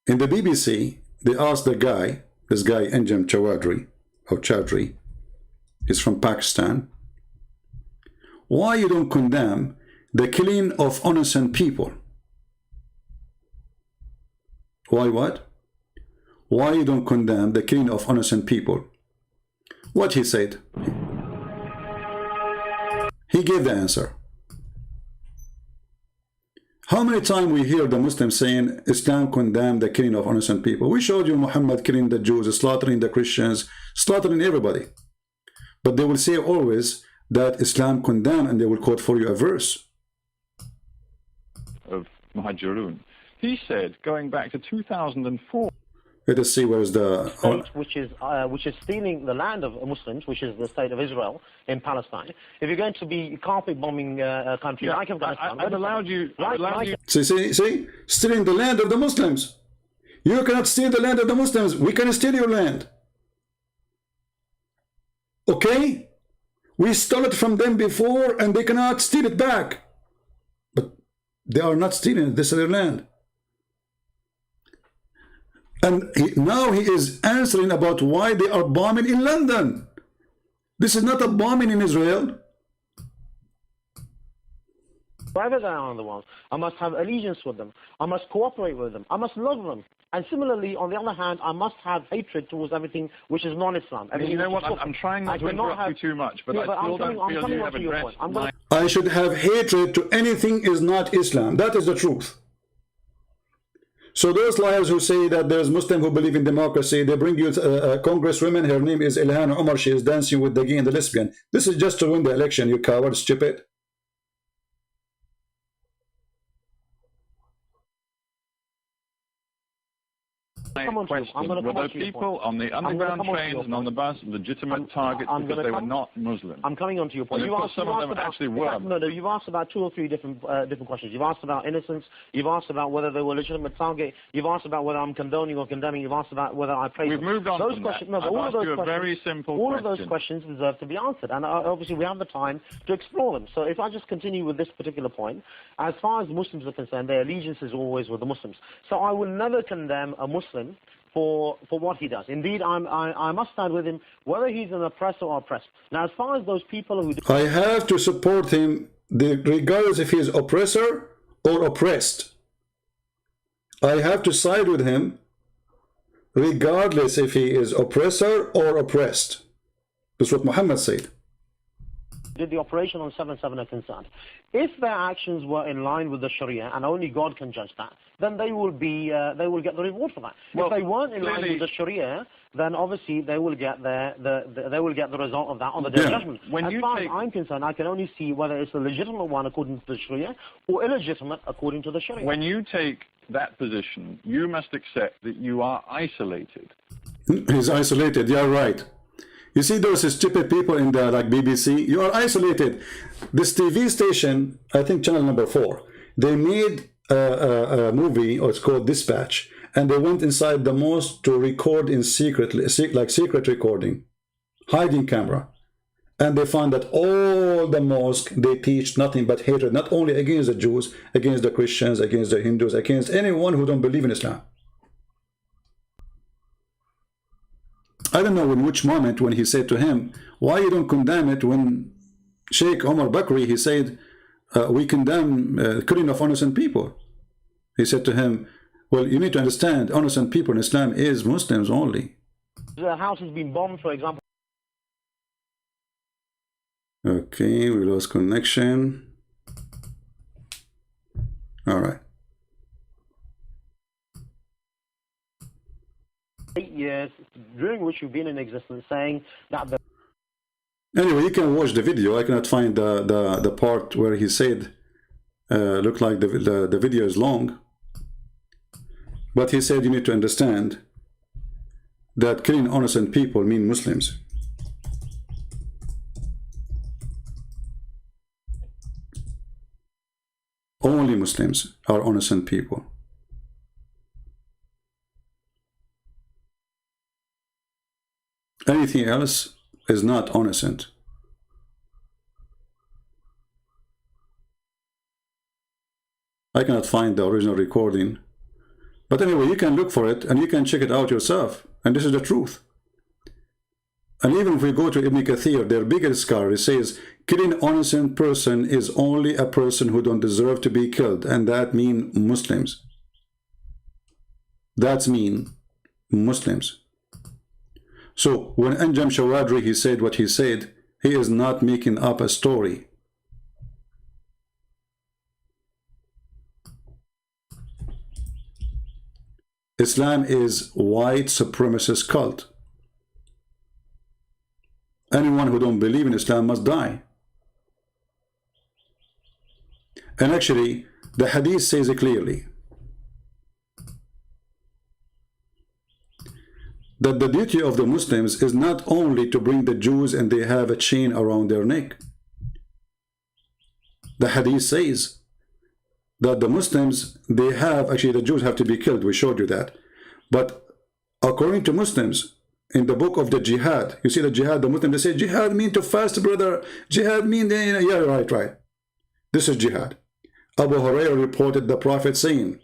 In the BBC, they asked the guy, this guy Anjem Choudary, or Chowdhury, he's from Pakistan, why you don't condemn the killing of innocent people? Why what? Why you don't condemn the killing of innocent people? What he said? He gave the answer. How many times we hear the Muslims saying Islam condemned the killing of innocent people? We showed you Muhammad killing the Jews, slaughtering the Christians, slaughtering everybody. But they will say always that Islam condemned, and they will quote for you a verse. Of Muhajirun. He said, going back to 2004. Let us see where's the state which is stealing the land of Muslims, which is the state of Israel in Palestine. If you're going to be carpet bombing a country like Afghanistan, I've allowed you. See, stealing the land of the Muslims. You cannot steal the land of the Muslims. We can steal your land. Okay? We stole it from them before, and they cannot steal it back. But they are not stealing it. This is their land. And now he is answering about why they are bombing in London. This is not a bombing in Israel. Wherever they are in the world, I must have allegiance with them. I must cooperate with them. I must love them. And similarly, on the other hand, I must have hatred towards everything which is non-Islam. You know what? I'm trying not to interrupt you too much, but I still don't feel you have addressed my... I should have hatred to anything is not Islam. That is the truth. So those liars who say that there's Muslims who believe in democracy, they bring you a congresswoman, her name is Ilhan Omar, she is dancing with the gay and the lesbian. This is just to win the election, you coward, stupid. Question. Were there people on the underground trains and on the bus legitimate targets because they were not Muslim? I'm coming on to your point. Well, some of them actually were. No, you've asked about 2 or 3 different questions. You've asked about innocence. You've asked about whether they were legitimate target. You've asked about whether I'm condoning or condemning. You've asked about whether I praise them. We've moved on those from questions, that. No, but all of those questions, very simple all of those questions deserve to be answered, and obviously we have the time to explore them. So if I just continue with this particular point, as far as Muslims are concerned, their allegiance is always with the Muslims. So I will never condemn a Muslim for what he does. Indeed, I must stand with him, whether he's an oppressor or oppressed. Now, as far as those people who... I have to support him regardless if he is oppressor or oppressed. I have to side with him regardless if he is oppressor or oppressed. That's what Muhammad said. Did the operation on 7/7 are concerned. If their actions were in line with the Sharia, and only God can judge that, then they will get the reward for that. Well, if they weren't in line with the Sharia, then obviously they will get they will get the result of that on the Day of Judgment. As far as I'm concerned, I can only see whether it's a legitimate one according to the Sharia or illegitimate according to the Sharia. When you take that position, you must accept that you are isolated. He's isolated. You're right. You see those stupid people in the BBC? You are isolated. This TV station, I think channel number 4, they made a movie, or it's called Dispatch, and they went inside the mosque to record in secret, like secret recording, hiding camera. And they found that all the mosque, they teach nothing but hatred, not only against the Jews, against the Christians, against the Hindus, against anyone who don't believe in Islam. I don't know in which moment when he said to him, why you don't condemn it, when Sheikh Omar Bakri, he said, we condemn killing of innocent people. He said to him, well, you need to understand, innocent people in Islam is Muslims only. The house has been bombed, for example. Okay, we lost connection. All right. 8 years during which you've been in existence, saying that the... Anyway, you can watch the video. I cannot find the part where he said, look like the video is long, but he said you need to understand that killing innocent people mean Muslims. Only Muslims are innocent people. Anything else is not innocent. I cannot find the original recording. But anyway, you can look for it and you can check it out yourself. And this is the truth. And even if we go to Ibn Kathir, their biggest scholar, he says, killing an innocent person is only a person who don't deserve to be killed. And that means Muslims. That's mean Muslims. So when Anjam Shawadri, he said what he said, he is not making up a story. Islam is white supremacist cult. Anyone who don't believe in Islam must die. And actually, the hadith says it clearly that the duty of the Muslims is not only to bring the Jews and they have a chain around their neck. The hadith says that the Muslims, they have, actually the Jews have to be killed, we showed you that. But according to Muslims, in the book of the jihad, you see the jihad, the Muslims, they say jihad mean to fast, brother. Jihad mean, yeah, right. This is jihad. Abu Hurairah reported the Prophet saying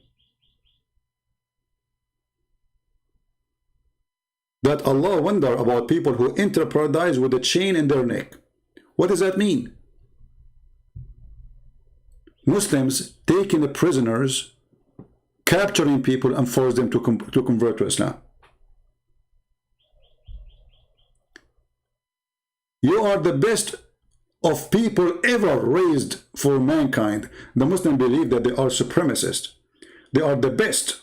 that Allah wonder about people who enter paradise with a chain in their neck. What does that mean? Muslims taking the prisoners, capturing people and force them to convert to Islam. You are the best of people ever raised for mankind. The Muslims believe that they are supremacists. They are the best.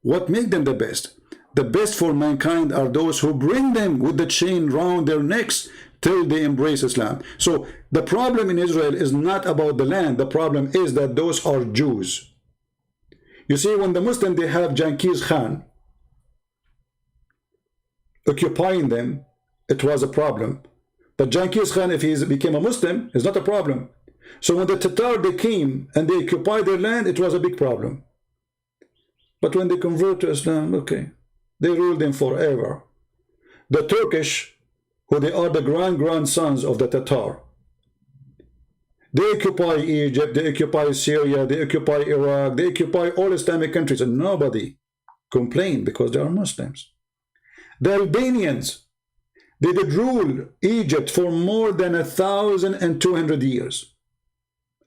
What makes them the best? The best for mankind are those who bring them with the chain round their necks till they embrace Islam. So the problem in Israel is not about the land. The problem is that those are Jews. You see, when the Muslims, they have Genghis Khan occupying them, it was a problem. But Genghis Khan, if he became a Muslim, is not a problem. So when the Tatar, they came and they occupied their land, it was a big problem. But when they convert to Islam, okay, they ruled them forever. The Turkish, who they are the grandsons of the Tatar, they occupy Egypt, they occupy Syria, they occupy Iraq, they occupy all Islamic countries, and nobody complained because they are Muslims. The Albanians, they did rule Egypt for more than 1,200 years.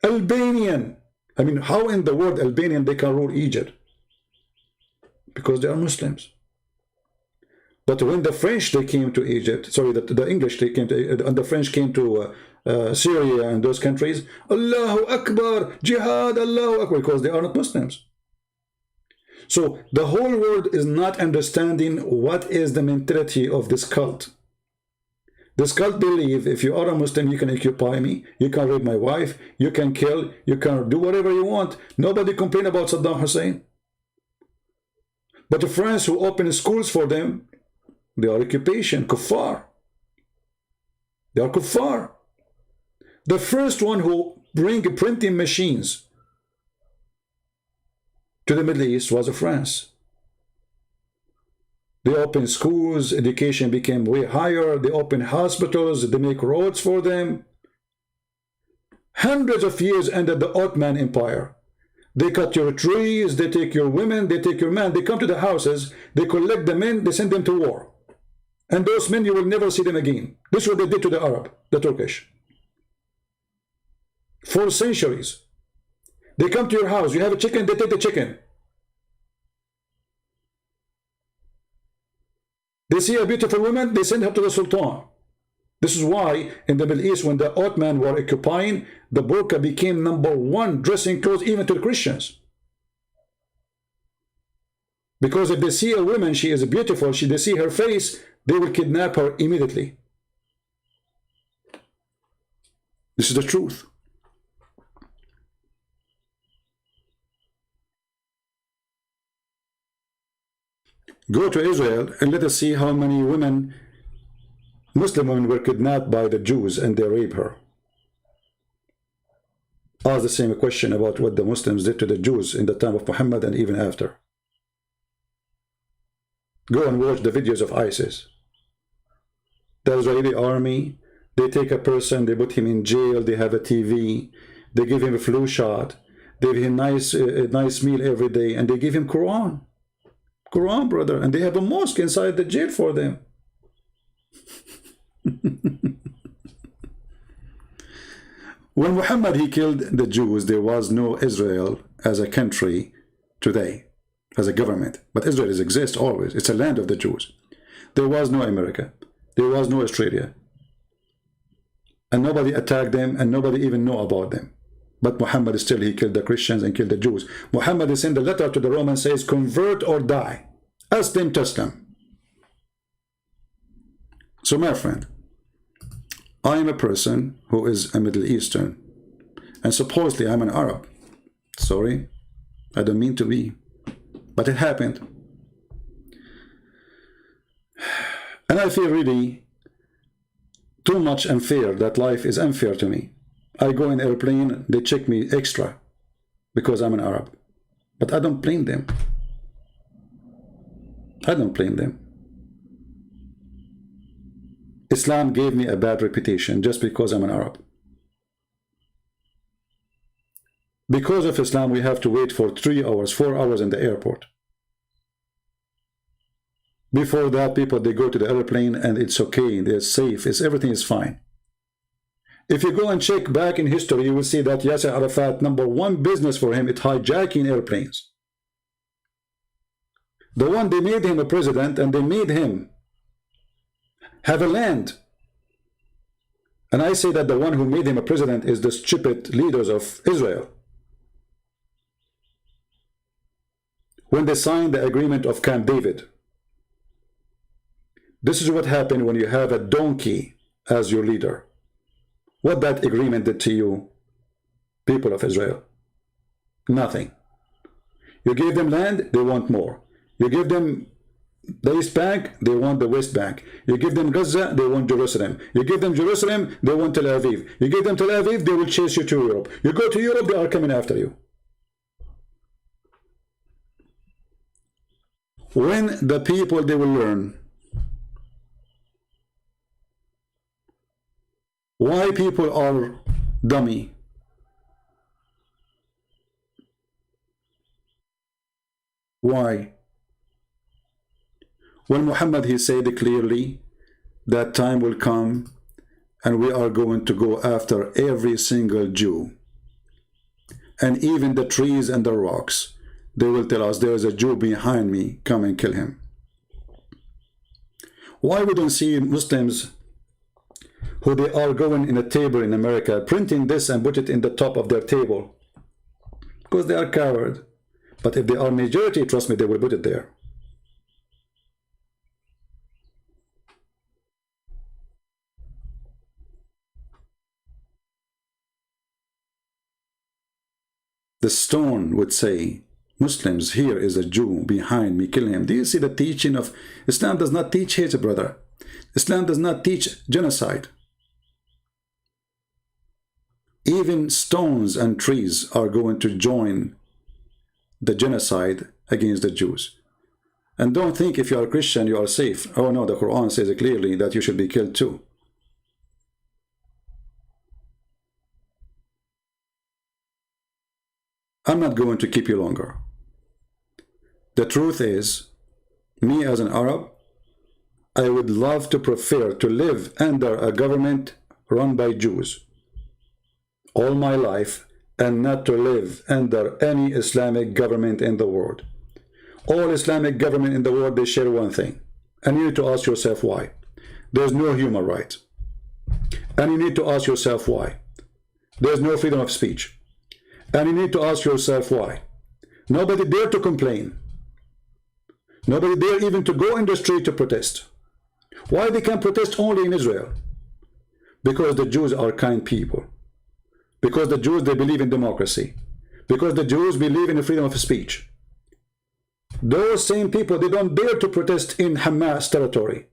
Albanian. I mean, how in the world Albanian they can rule Egypt? Because they are Muslims. But when the French, they came to Egypt, sorry, the English, they came to, and the French came to Syria and those countries, Allahu Akbar, Jihad, Allahu Akbar, because they are not Muslims. So the whole world is not understanding what is the mentality of this cult. This cult believe if you are a Muslim, you can occupy me, you can rape my wife, you can kill, you can do whatever you want. Nobody complain about Saddam Hussein. But the France who open schools for them, they are occupation, kuffar. They are kuffar. The first one who bring printing machines to the Middle East was France. They opened schools, education became way higher, they opened hospitals, they make roads for them. Hundreds of years under the Ottoman Empire. They cut your trees, they take your women, they take your men, they come to the houses, they collect the men, they send them to war. And those men, you will never see them again. This is what they did to the Arab, the Turkish. For centuries. They come to your house, you have a chicken, they take the chicken. They see a beautiful woman, they send her to the Sultan. This is why in the Middle East, when the Ottoman were occupying, the burqa became #1 dressing clothes even to the Christians. Because if they see a woman, she is beautiful, they see her face, they will kidnap her immediately. This is the truth. Go to Israel and let us see how many women, Muslim women, were kidnapped by the Jews and they rape her. Ask the same question about what the Muslims did to the Jews in the time of Muhammad and even after. Go and watch the videos of ISIS. the Israeli army, they take a person, they put him in jail, they have a TV, they give him a flu shot, they give him a nice meal every day, and they give him Quran, brother, and they have a mosque inside the jail for them. When Muhammad, he killed the Jews, there was no Israel as a country today, as a government. But Israel exists always. It's a land of the Jews. There was no America. There was no Australia. And nobody attacked them, and nobody even know about them. But Muhammad still, he killed the Christians and killed the Jews. Muhammad sent a letter to the Romans, says, convert or die. Aslim taslam. So my friend, I am a person who is a Middle Eastern, and supposedly I'm an Arab. Sorry, I don't mean to be, but it happened. And I feel really too much unfair, that life is unfair to me. I go in airplane, they check me extra because I'm an Arab. But I don't blame them. I don't blame them. Islam gave me a bad reputation just because I'm an Arab. Because of Islam, we have to wait for 3 hours, 4 hours in the airport. Before that, people, they go to the airplane and it's okay, they're safe, everything is fine. If you go and check back in history, you will see that Yasser Arafat, #1 business for him, it's hijacking airplanes. The one, they made him a president, and they made him have a land. And I say that the one who made him a president is the stupid leaders of Israel. When they signed the agreement of Camp David, this is what happened when you have a donkey as your leader. What that agreement did to you, people of Israel? Nothing. You gave them land, they want more. You give them the East Bank, they want the West Bank. You give them Gaza, they want Jerusalem. You give them Jerusalem, they want Tel Aviv. You give them Tel Aviv, they will chase you to Europe. You go to Europe, they are coming after you. When the people, they will learn why people are dummy. Why? When Muhammad, he said clearly that time will come and we are going to go after every single Jew. And even the trees and the rocks, they will tell us there is a Jew behind me, come and kill him. Why we don't see Muslims who they are going in a table in America, printing this and put it in the top of their table? Because they are coward. But if they are majority, trust me, they will put it there. The stone would say, Muslims, here is a Jew behind me, kill him. Do you see the teaching of Islam? Does not teach hate, brother. Islam does not teach genocide. Even stones and trees are going to join the genocide against the Jews. And don't think if you are a Christian you are safe. Oh no, the Quran says clearly that you should be killed too. I'm not going to keep you longer. The truth is, me as an Arab, I would love to prefer to live under a government run by Jews all my life and not to live under any Islamic government in the world. All Islamic government in the world, they share one thing. And you need to ask yourself why. There's no human right. And you need to ask yourself why. There's no freedom of speech. And you need to ask yourself why. Nobody dare to complain. Nobody dare even to go in the street to protest. Why they can protest only in Israel? Because the Jews are kind people. Because the Jews, they believe in democracy. Because the Jews believe in the freedom of speech. Those same people, they don't dare to protest in Hamas territory.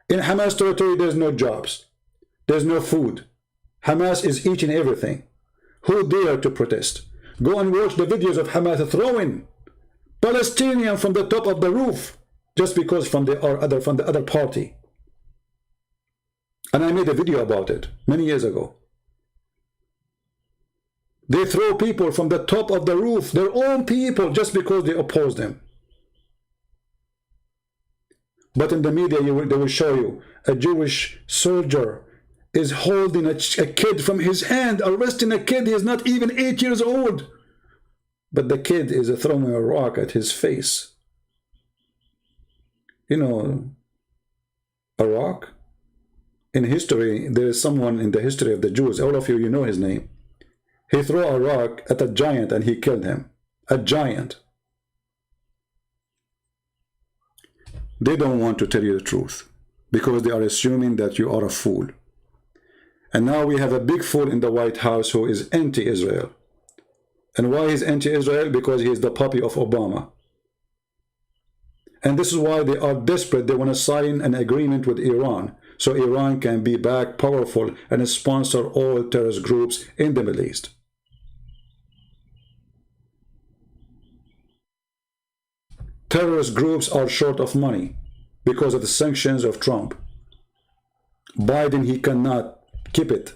In Hamas territory, there's no jobs. There's no food. Hamas is eating everything. Who dare to protest? Go and watch the videos of Hamas throwing Palestinians from the top of the roof just because from the other party. And I made a video about it many years ago. They throw people from the top of the roof, their own people, just because they oppose them. But in the media, they will show you a Jewish soldier is holding a kid from his hand, arresting a kid. He is not even 8 years old. But the kid is throwing a rock at his face. You know, a rock? In history, there is someone in the history of the Jews, all of you, you know his name. He threw a rock at a giant and he killed him. A giant. They don't want to tell you the truth because they are assuming that you are a fool. And now we have a big fool in the White House who is anti-Israel. And why he's anti-Israel? Because he is the puppy of Obama. And this is why they are desperate. They want to sign an agreement with Iran, so Iran can be back powerful and sponsor all terrorist groups in the Middle East. Terrorist groups are short of money because of the sanctions of Trump. Biden, he cannot keep it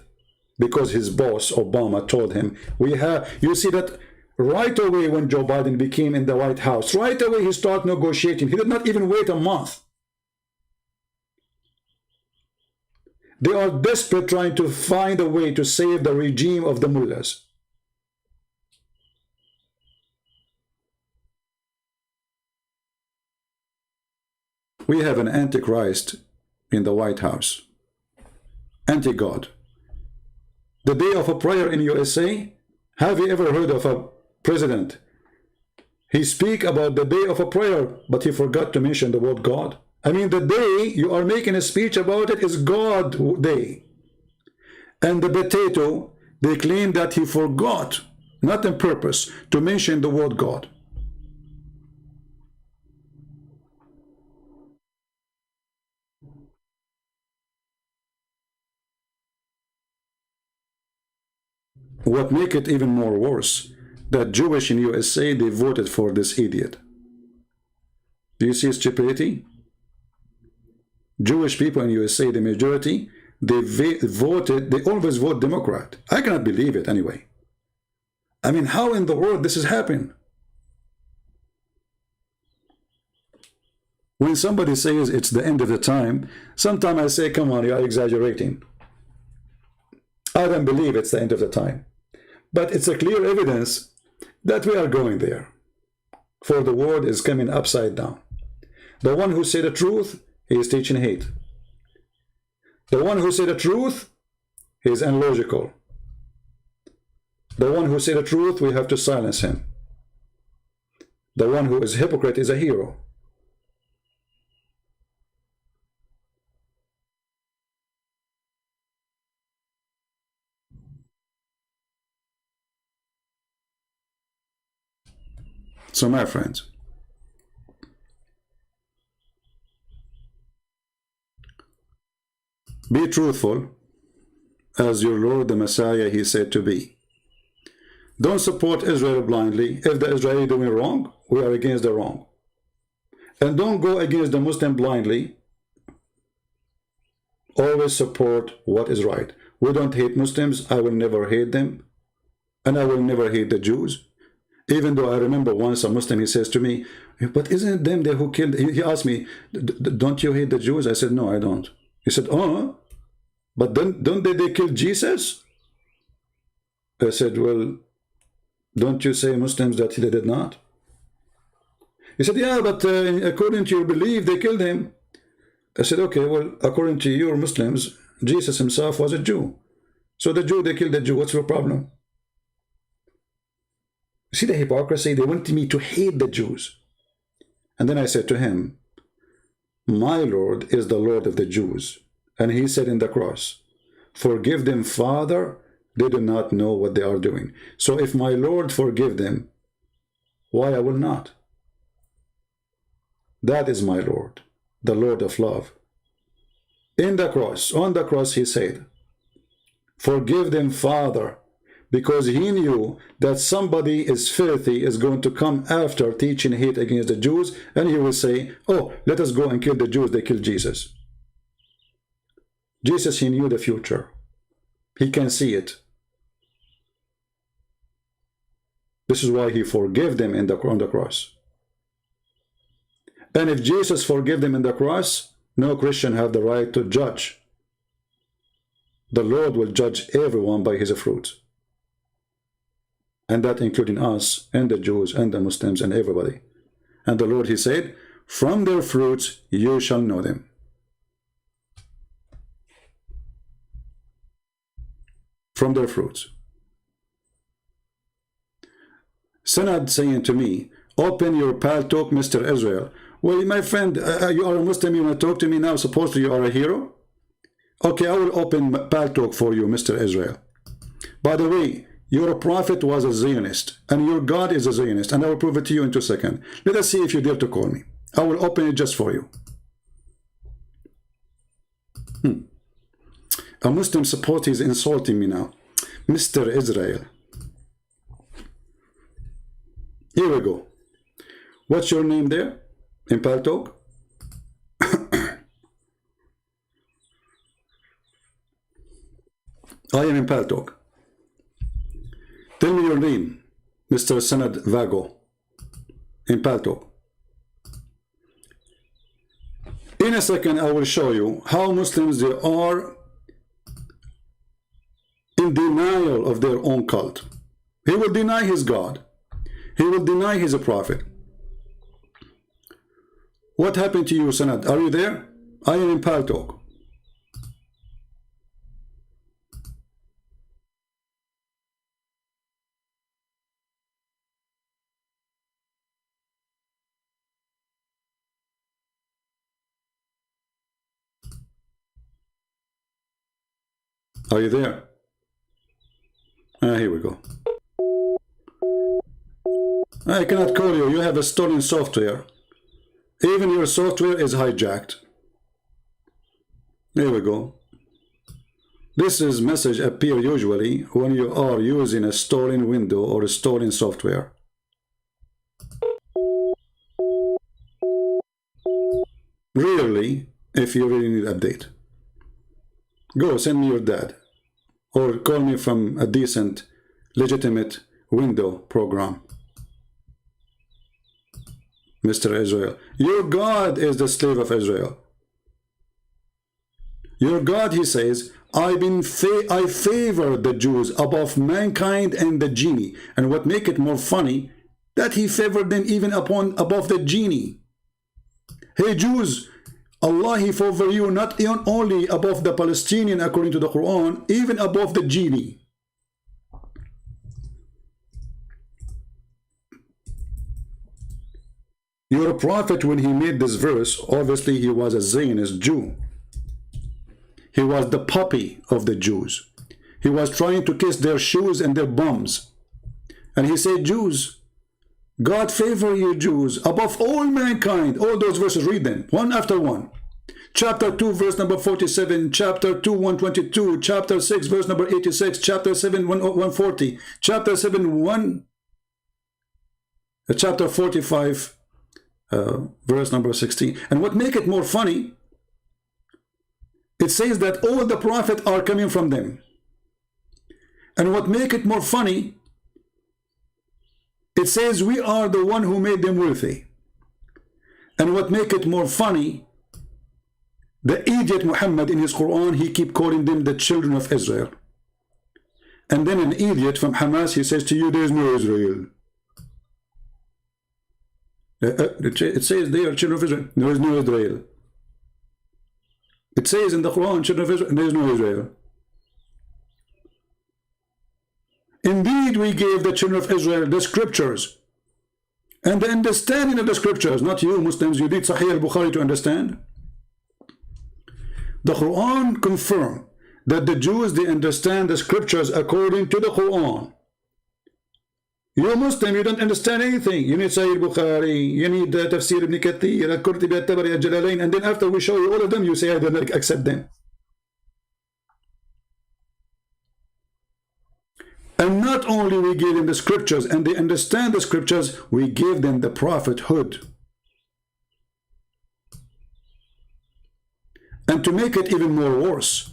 because his boss, Obama, told him, you see that right away when Joe Biden became in the White House, right away he started negotiating. He did not even wait a month. They are desperate trying to find a way to save the regime of the mullahs. We have an antichrist in the White House. Anti-God. The day of a prayer in USA, have you ever heard of a president? He speak about the day of a prayer, but he forgot to mention the word God. I mean, the day you are making a speech about it is God Day. And the potato, they claim that he forgot, not on purpose, to mention the word God. What make it even more worse, that Jewish in USA, they voted for this idiot. Do you see stupidity? Jewish people in USA, the majority, they always vote Democrat. I cannot believe it anyway. I mean, how in the world this is happening? When somebody says it's the end of the time, sometimes I say, come on, you are exaggerating. I don't believe it's the end of the time. But it's a clear evidence that we are going there. For the world is coming upside down. The one who said the truth, he is teaching hate. The one who said the truth, he is illogical. The one who said the truth, we have to silence him. The one who is a hypocrite is a hero. So my friends, be truthful as your Lord the Messiah, he said to be. Don't support Israel blindly. If the Israeli doing wrong, we are against the wrong. And don't go against the Muslim blindly. Always support what is right. We don't hate Muslims. I will never hate them. And I will never hate the Jews. Even though I remember once a Muslim, he says to me, but isn't it them there who killed? He asked me, don't you hate the Jews? I said, no, I don't. He said, oh, but don't they kill Jesus? I said, well, don't you say Muslims that they did not? He said, yeah, but according to your belief, they killed him. I said, okay, well, according to your Muslims, Jesus himself was a Jew. So the Jew, they killed the Jew. What's your problem? See the hypocrisy? They wanted me to hate the Jews. And then I said to him, my Lord is the Lord of the Jews. And he said in the cross, forgive them, Father, they do not know what they are doing. So if my Lord forgive them, why I will not? That is my Lord, the Lord of love. In the cross, on the cross, he said, forgive them, Father, because he knew that somebody is filthy, is going to come after teaching hate against the Jews, and he will say, oh, let us go and kill the Jews, they killed Jesus. Jesus, he knew the future. He can see it. This is why he forgave them on the cross. And if Jesus forgave them in the cross, no Christian have the right to judge. The Lord will judge everyone by his fruits. And that including us and the Jews and the Muslims and everybody. And the Lord, he said, from their fruits you shall know them. From their fruits. Sanad saying to me, open your Paltalk, Mr. Israel. Well, my friend, you are a Muslim, you want to talk to me now, supposedly you are a hero? Okay, I will open Paltalk for you, Mr. Israel. By the way, your prophet was a Zionist, and your God is a Zionist, and I will prove it to you in 2 seconds. Let us see if you dare to call me. I will open it just for you. A Muslim support is insulting me now. Mr. Israel. Here we go. What's your name there in Paltalk? I am in Paltalk. Tell me your name, Mr. Sanad Vago, in Paltalk. In a second, I will show you how Muslims they are in denial of their own cult. He will deny his God. He will deny his prophet. What happened to you, Sanad? Are you there? I am in Paltalk. Are you there? Here we go. I cannot call you. You have a stolen software. Even your software is hijacked. There we go. This is message appear usually when you are using a stolen window or a stolen software. Rarely, if you really need update. Go send me your dad, or call me from a decent, legitimate window program. Mr. Israel, your God is the slave of Israel. Your God, he says, I favor the Jews above mankind and the genie. And what make it more funny, that he favored them even above the genie. Hey Jews, Allah, he favor you not only above the Palestinian according to the Quran, even above the genie. Your prophet, when he made this verse, obviously he was a Zionist Jew. He was the puppy of the Jews. He was trying to kiss their shoes and their bums. And he said, Jews, God favor you Jews above all mankind. All those verses, read them one after one. Chapter 2 verse number 47, chapter 2 122, chapter 6 verse number 86, chapter 7 140, chapter 7 chapter 45 verse number 16. And what make it more funny, it says that all the prophets are coming from them. And what make it more funny, it says we are the one who made them wealthy. And what make it more funny, the idiot Muhammad in his Quran, he keep calling them the children of Israel. And then an idiot from Hamas, he says to you, there is no Israel. It says they are children of Israel. There is no Israel. It says in the Quran, children of Israel, there is no Israel. Indeed, we gave the children of Israel the scriptures and the understanding of the scriptures. Not you Muslims, you need Sahih al-Bukhari to understand. The Quran confirms that the Jews, they understand the scriptures according to the Quran. You Muslim, you don't understand anything. You need Sahih al-Bukhari, you need Tafsir ibn Kathir, al-Qurtubi, al-Tabari, al-Jalalain, and then after we show you all of them, you say I don't accept them. And not only we give them the scriptures and they understand the scriptures, we give them the prophethood. And to make it even more worse,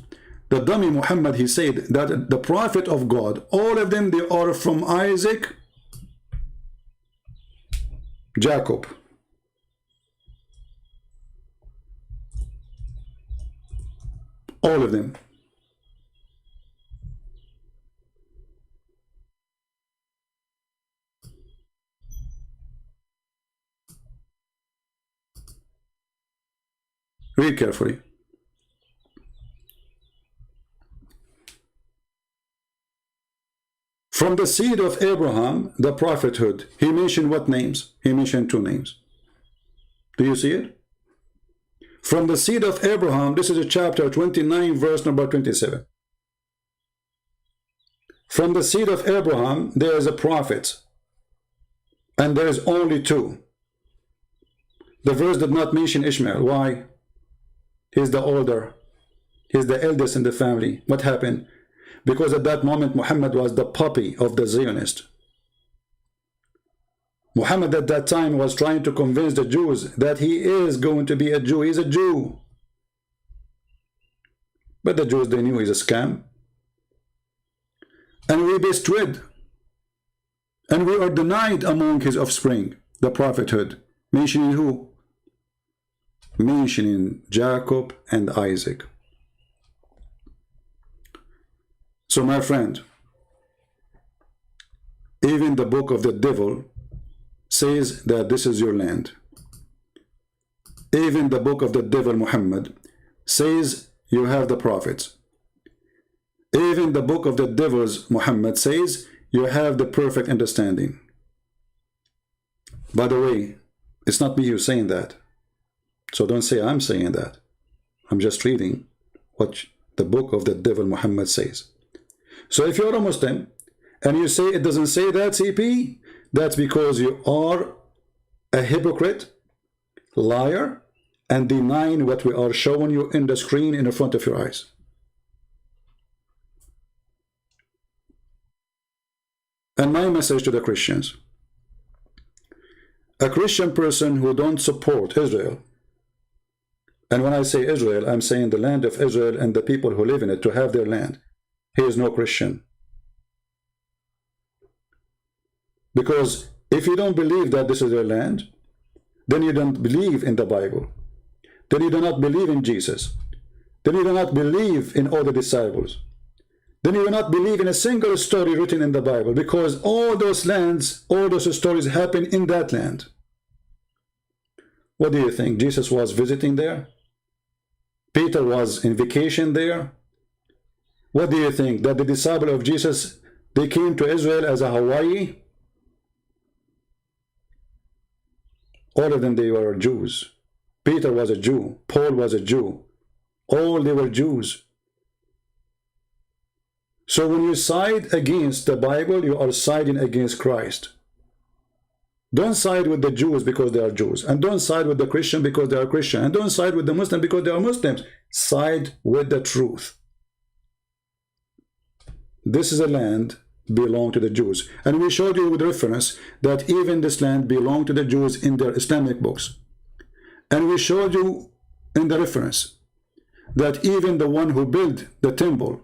the dummy Muhammad, he said that the prophet of God, all of them, they are from Isaac, Jacob. All of them. Read carefully. From the seed of Abraham, the prophethood, he mentioned what names? He mentioned 2 names. Do you see it? From the seed of Abraham, this is a chapter 29, verse number 27. From the seed of Abraham, there is a prophet, and there is only 2. The verse did not mention Ishmael. Why? He's the older. He's the eldest in the family. What happened? Because at that moment, Muhammad was the puppy of the Zionist. Muhammad at that time was trying to convince the Jews that he is going to be a Jew. He's a Jew. But the Jews, they knew he's a scam. And we bestrid. And we are denied among his offspring, the prophethood. Mentioning who? Mentioning Jacob and Isaac. So my friend, even the book of the devil says that this is your land. Even the book of the devil Muhammad says you have the prophets. Even the book of the devil's Muhammad says you have the perfect understanding. By the way, it's not me who's saying that. So don't say I'm saying that. I'm just reading what the book of the devil Muhammad says. So if you're a Muslim and you say it doesn't say that, CP, that's because you are a hypocrite, liar, and denying what we are showing you in the screen in the front of your eyes. And my message to the Christians: a Christian person who don't support Israel, and when I say Israel, I'm saying the land of Israel and the people who live in it, to have their land, he is no Christian. Because if you don't believe that this is their land, then you don't believe in the Bible. Then you do not believe in Jesus. Then you do not believe in all the disciples. Then you do not believe in a single story written in the Bible, because all those lands, all those stories happen in that land. What do you think? Jesus was visiting there? Peter was in vacation there? What do you think? That the disciple of Jesus, they came to Israel as a Hawaii? All of them, they were Jews. Peter was a Jew. Paul was a Jew. All they were Jews. So when you side against the Bible, you are siding against Christ. Don't side with the Jews because they are Jews. And don't side with the Christian because they are Christian. And don't side with the Muslim because they are Muslims. Side with the truth. This is a land belong to the Jews. And we showed you with reference that even this land belonged to the Jews in their Islamic books. And we showed you in the reference that even the one who built the temple,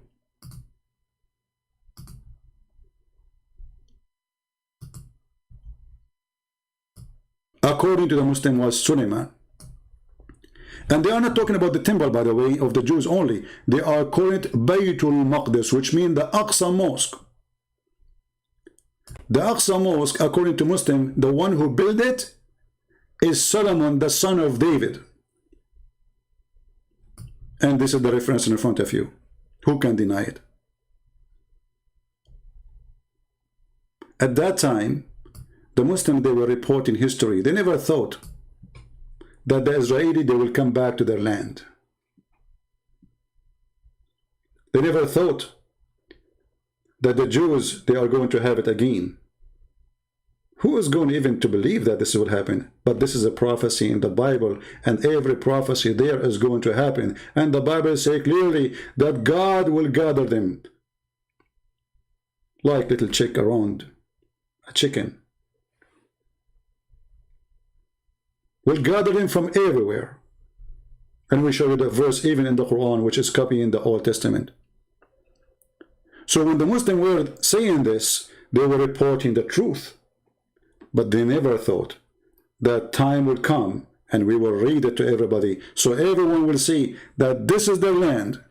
according to the Muslim, was Suleiman. And they are not talking about the temple, by the way, of the Jews only. They are calling it Baytul Maqdis, which means the Aqsa Mosque. The Aqsa Mosque, according to Muslim, the one who built it is Solomon, the son of David. And this is the reference in front of you. Who can deny it? At that time, the Muslims, they were reporting history. They never thought that the Israeli, they will come back to their land. They never thought that the Jews, they are going to have it again. Who is going even to believe that this will happen? But this is a prophecy in the Bible, and every prophecy there is going to happen. And the Bible says clearly that God will gather them like little chick around a chicken. Will gather them from everywhere. And we show you the verse even in the Quran, which is copying the Old Testament. So when the Muslims were saying this, they were reporting the truth. But they never thought that time would come and we will read it to everybody, so everyone will see that this is their land.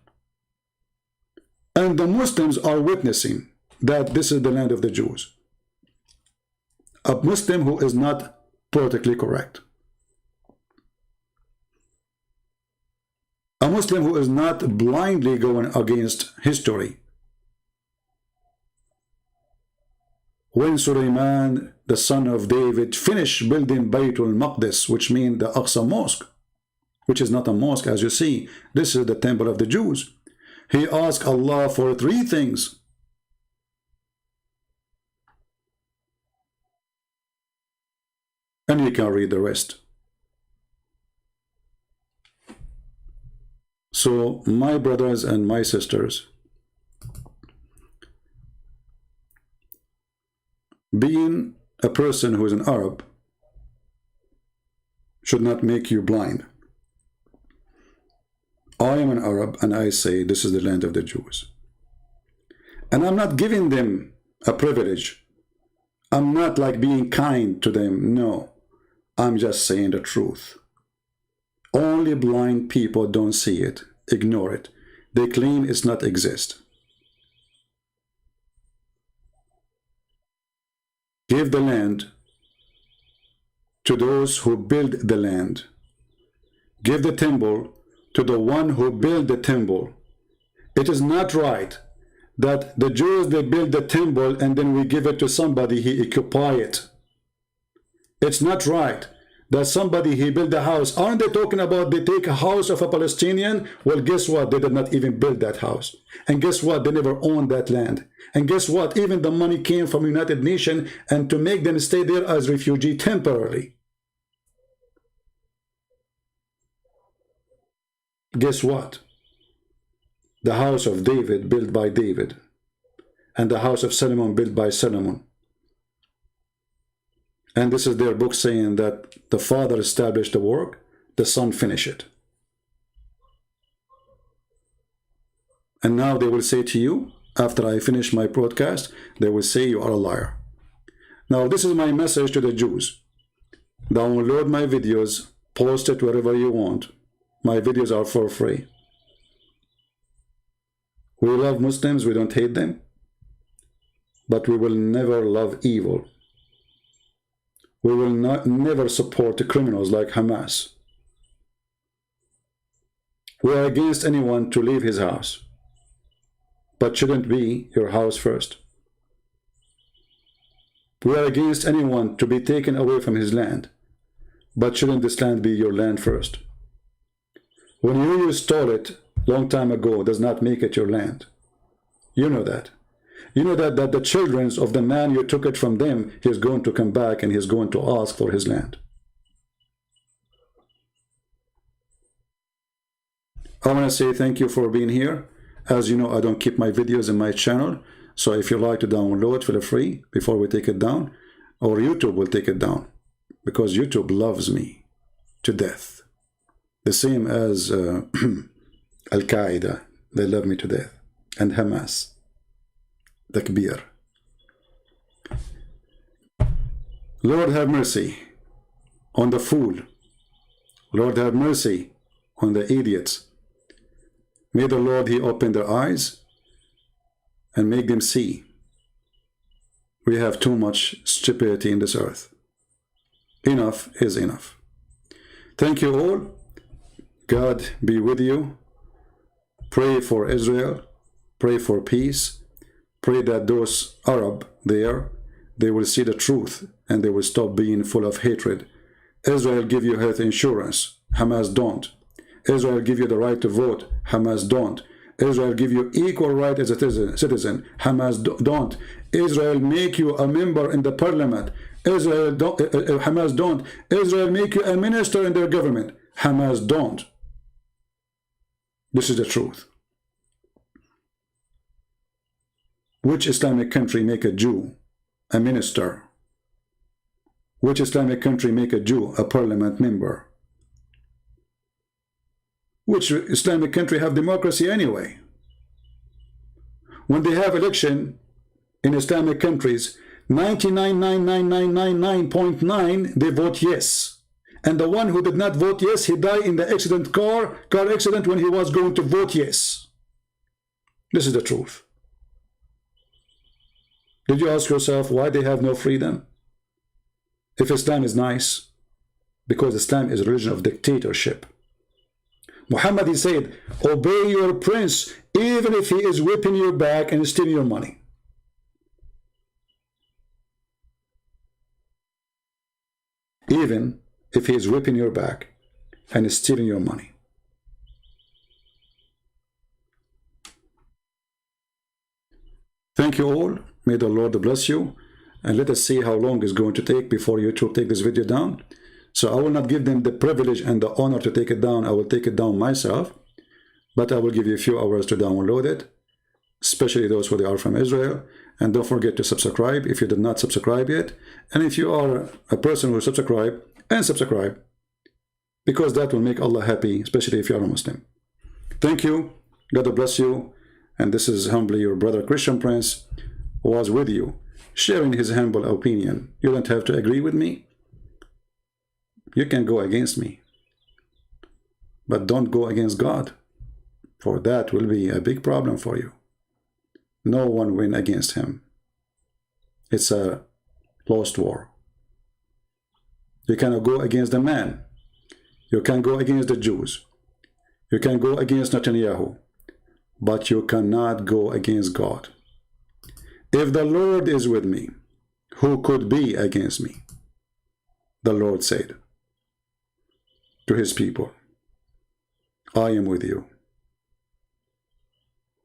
And the Muslims are witnessing that this is the land of the Jews. A Muslim who is not politically correct. A Muslim who is not blindly going against history. When Sulaiman, the son of David, finished building Baytul Maqdis, which means the Aqsa Mosque, which is not a mosque as you see, this is the temple of the Jews. He asked Allah for 3 things. And you can read the rest. So, my brothers and my sisters, being a person who is an Arab should not make you blind. I am an Arab and I say this is the land of the Jews. And I'm not giving them a privilege. I'm not like being kind to them. No, I'm just saying the truth. Only blind people don't see it, ignore it. They claim it's not exist. Give the land to those who build the land. Give the temple to the one who built the temple. It is not right that the Jews, they build the temple and then we give it to somebody, he occupy it. It's not right that somebody, he built a house. Aren't they talking about they take a house of a Palestinian? Well, guess what? They did not even build that house. And guess what? They never owned that land. And guess what? Even the money came from United Nations and to make them stay there as refugee temporarily. Guess what? The house of David built by David, and the house of Solomon built by Solomon. And this is their book saying that the father established the work, the son finished it. And now they will say to you, after I finish my broadcast, they will say you are a liar. Now this is my message to the Jews. Download my videos, post it wherever you want. My videos are for free. We love Muslims, we don't hate them, but we will never love evil. We will never support the criminals like Hamas. We are against anyone to leave his house, but shouldn't be your house first. We are against anyone to be taken away from his land, but shouldn't this land be your land first? When you stole it long time ago does not make it your land. You know that. You know that the children of the man you took it from them, he is going to come back and he is going to ask for his land. I want to say thank you for being here. As you know, I don't keep my videos in my channel. So if you like to download, feel free before we take it down. Or YouTube will take it down. Because YouTube loves me to death. The same as Al-Qaeda. They love me to death. And Hamas. Takbir. Lord have mercy on the fool. Lord have mercy on the idiots. May the Lord, he open their eyes and make them see. We have too much stupidity in this earth. Enough is enough. Thank you all. God be with you. Pray for Israel. Pray for peace. Pray that those Arab there, they will see the truth and they will stop being full of hatred. Israel give you health insurance. Hamas don't. Israel give you the right to vote. Hamas don't. Israel give you equal right as a citizen. Hamas don't. Israel make you a member in the parliament. Israel don't. Hamas don't. Israel make you a minister in their government. Hamas don't. This is the truth. Which Islamic country make a Jew a minister? Which Islamic country make a Jew a parliament member? Which Islamic country have democracy anyway? When they have election in Islamic countries, 99.99999.9 they vote yes. And the one who did not vote yes, he died in the car accident when he was going to vote yes. This is the truth. Did you ask yourself why they have no freedom? If Islam is nice, because Islam is a religion of dictatorship. Muhammad, he said, obey your prince even if he is whipping your back and stealing your money. Even if he is whipping your back and stealing your money. Thank you all. May the Lord bless you. And let us see how long it's going to take before YouTube take this video down. So I will not give them the privilege and the honor to take it down. I will take it down myself. But I will give you a few hours to download it, especially those who are from Israel. And don't forget to subscribe if you did not subscribe yet. And if you are a person who subscribe, and subscribe, because that will make Allah happy, especially if you are a Muslim. Thank you. God bless you. And this is humbly your brother Christian Prince, who was with you, sharing his humble opinion. You don't have to agree with me. You can go against me. But don't go against God, for that will be a big problem for you. No one win against him. It's a lost war. You cannot go against the man. You can go against the Jews. You can go against Netanyahu. But you cannot go against God. If the Lord is with me, who could be against me? The Lord said to his people, I am with you.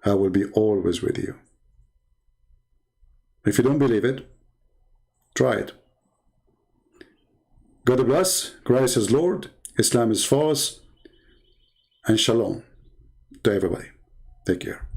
I will be always with you. If you don't believe it, try it. God bless. Christ is Lord. Islam is false. And shalom to everybody. Take care.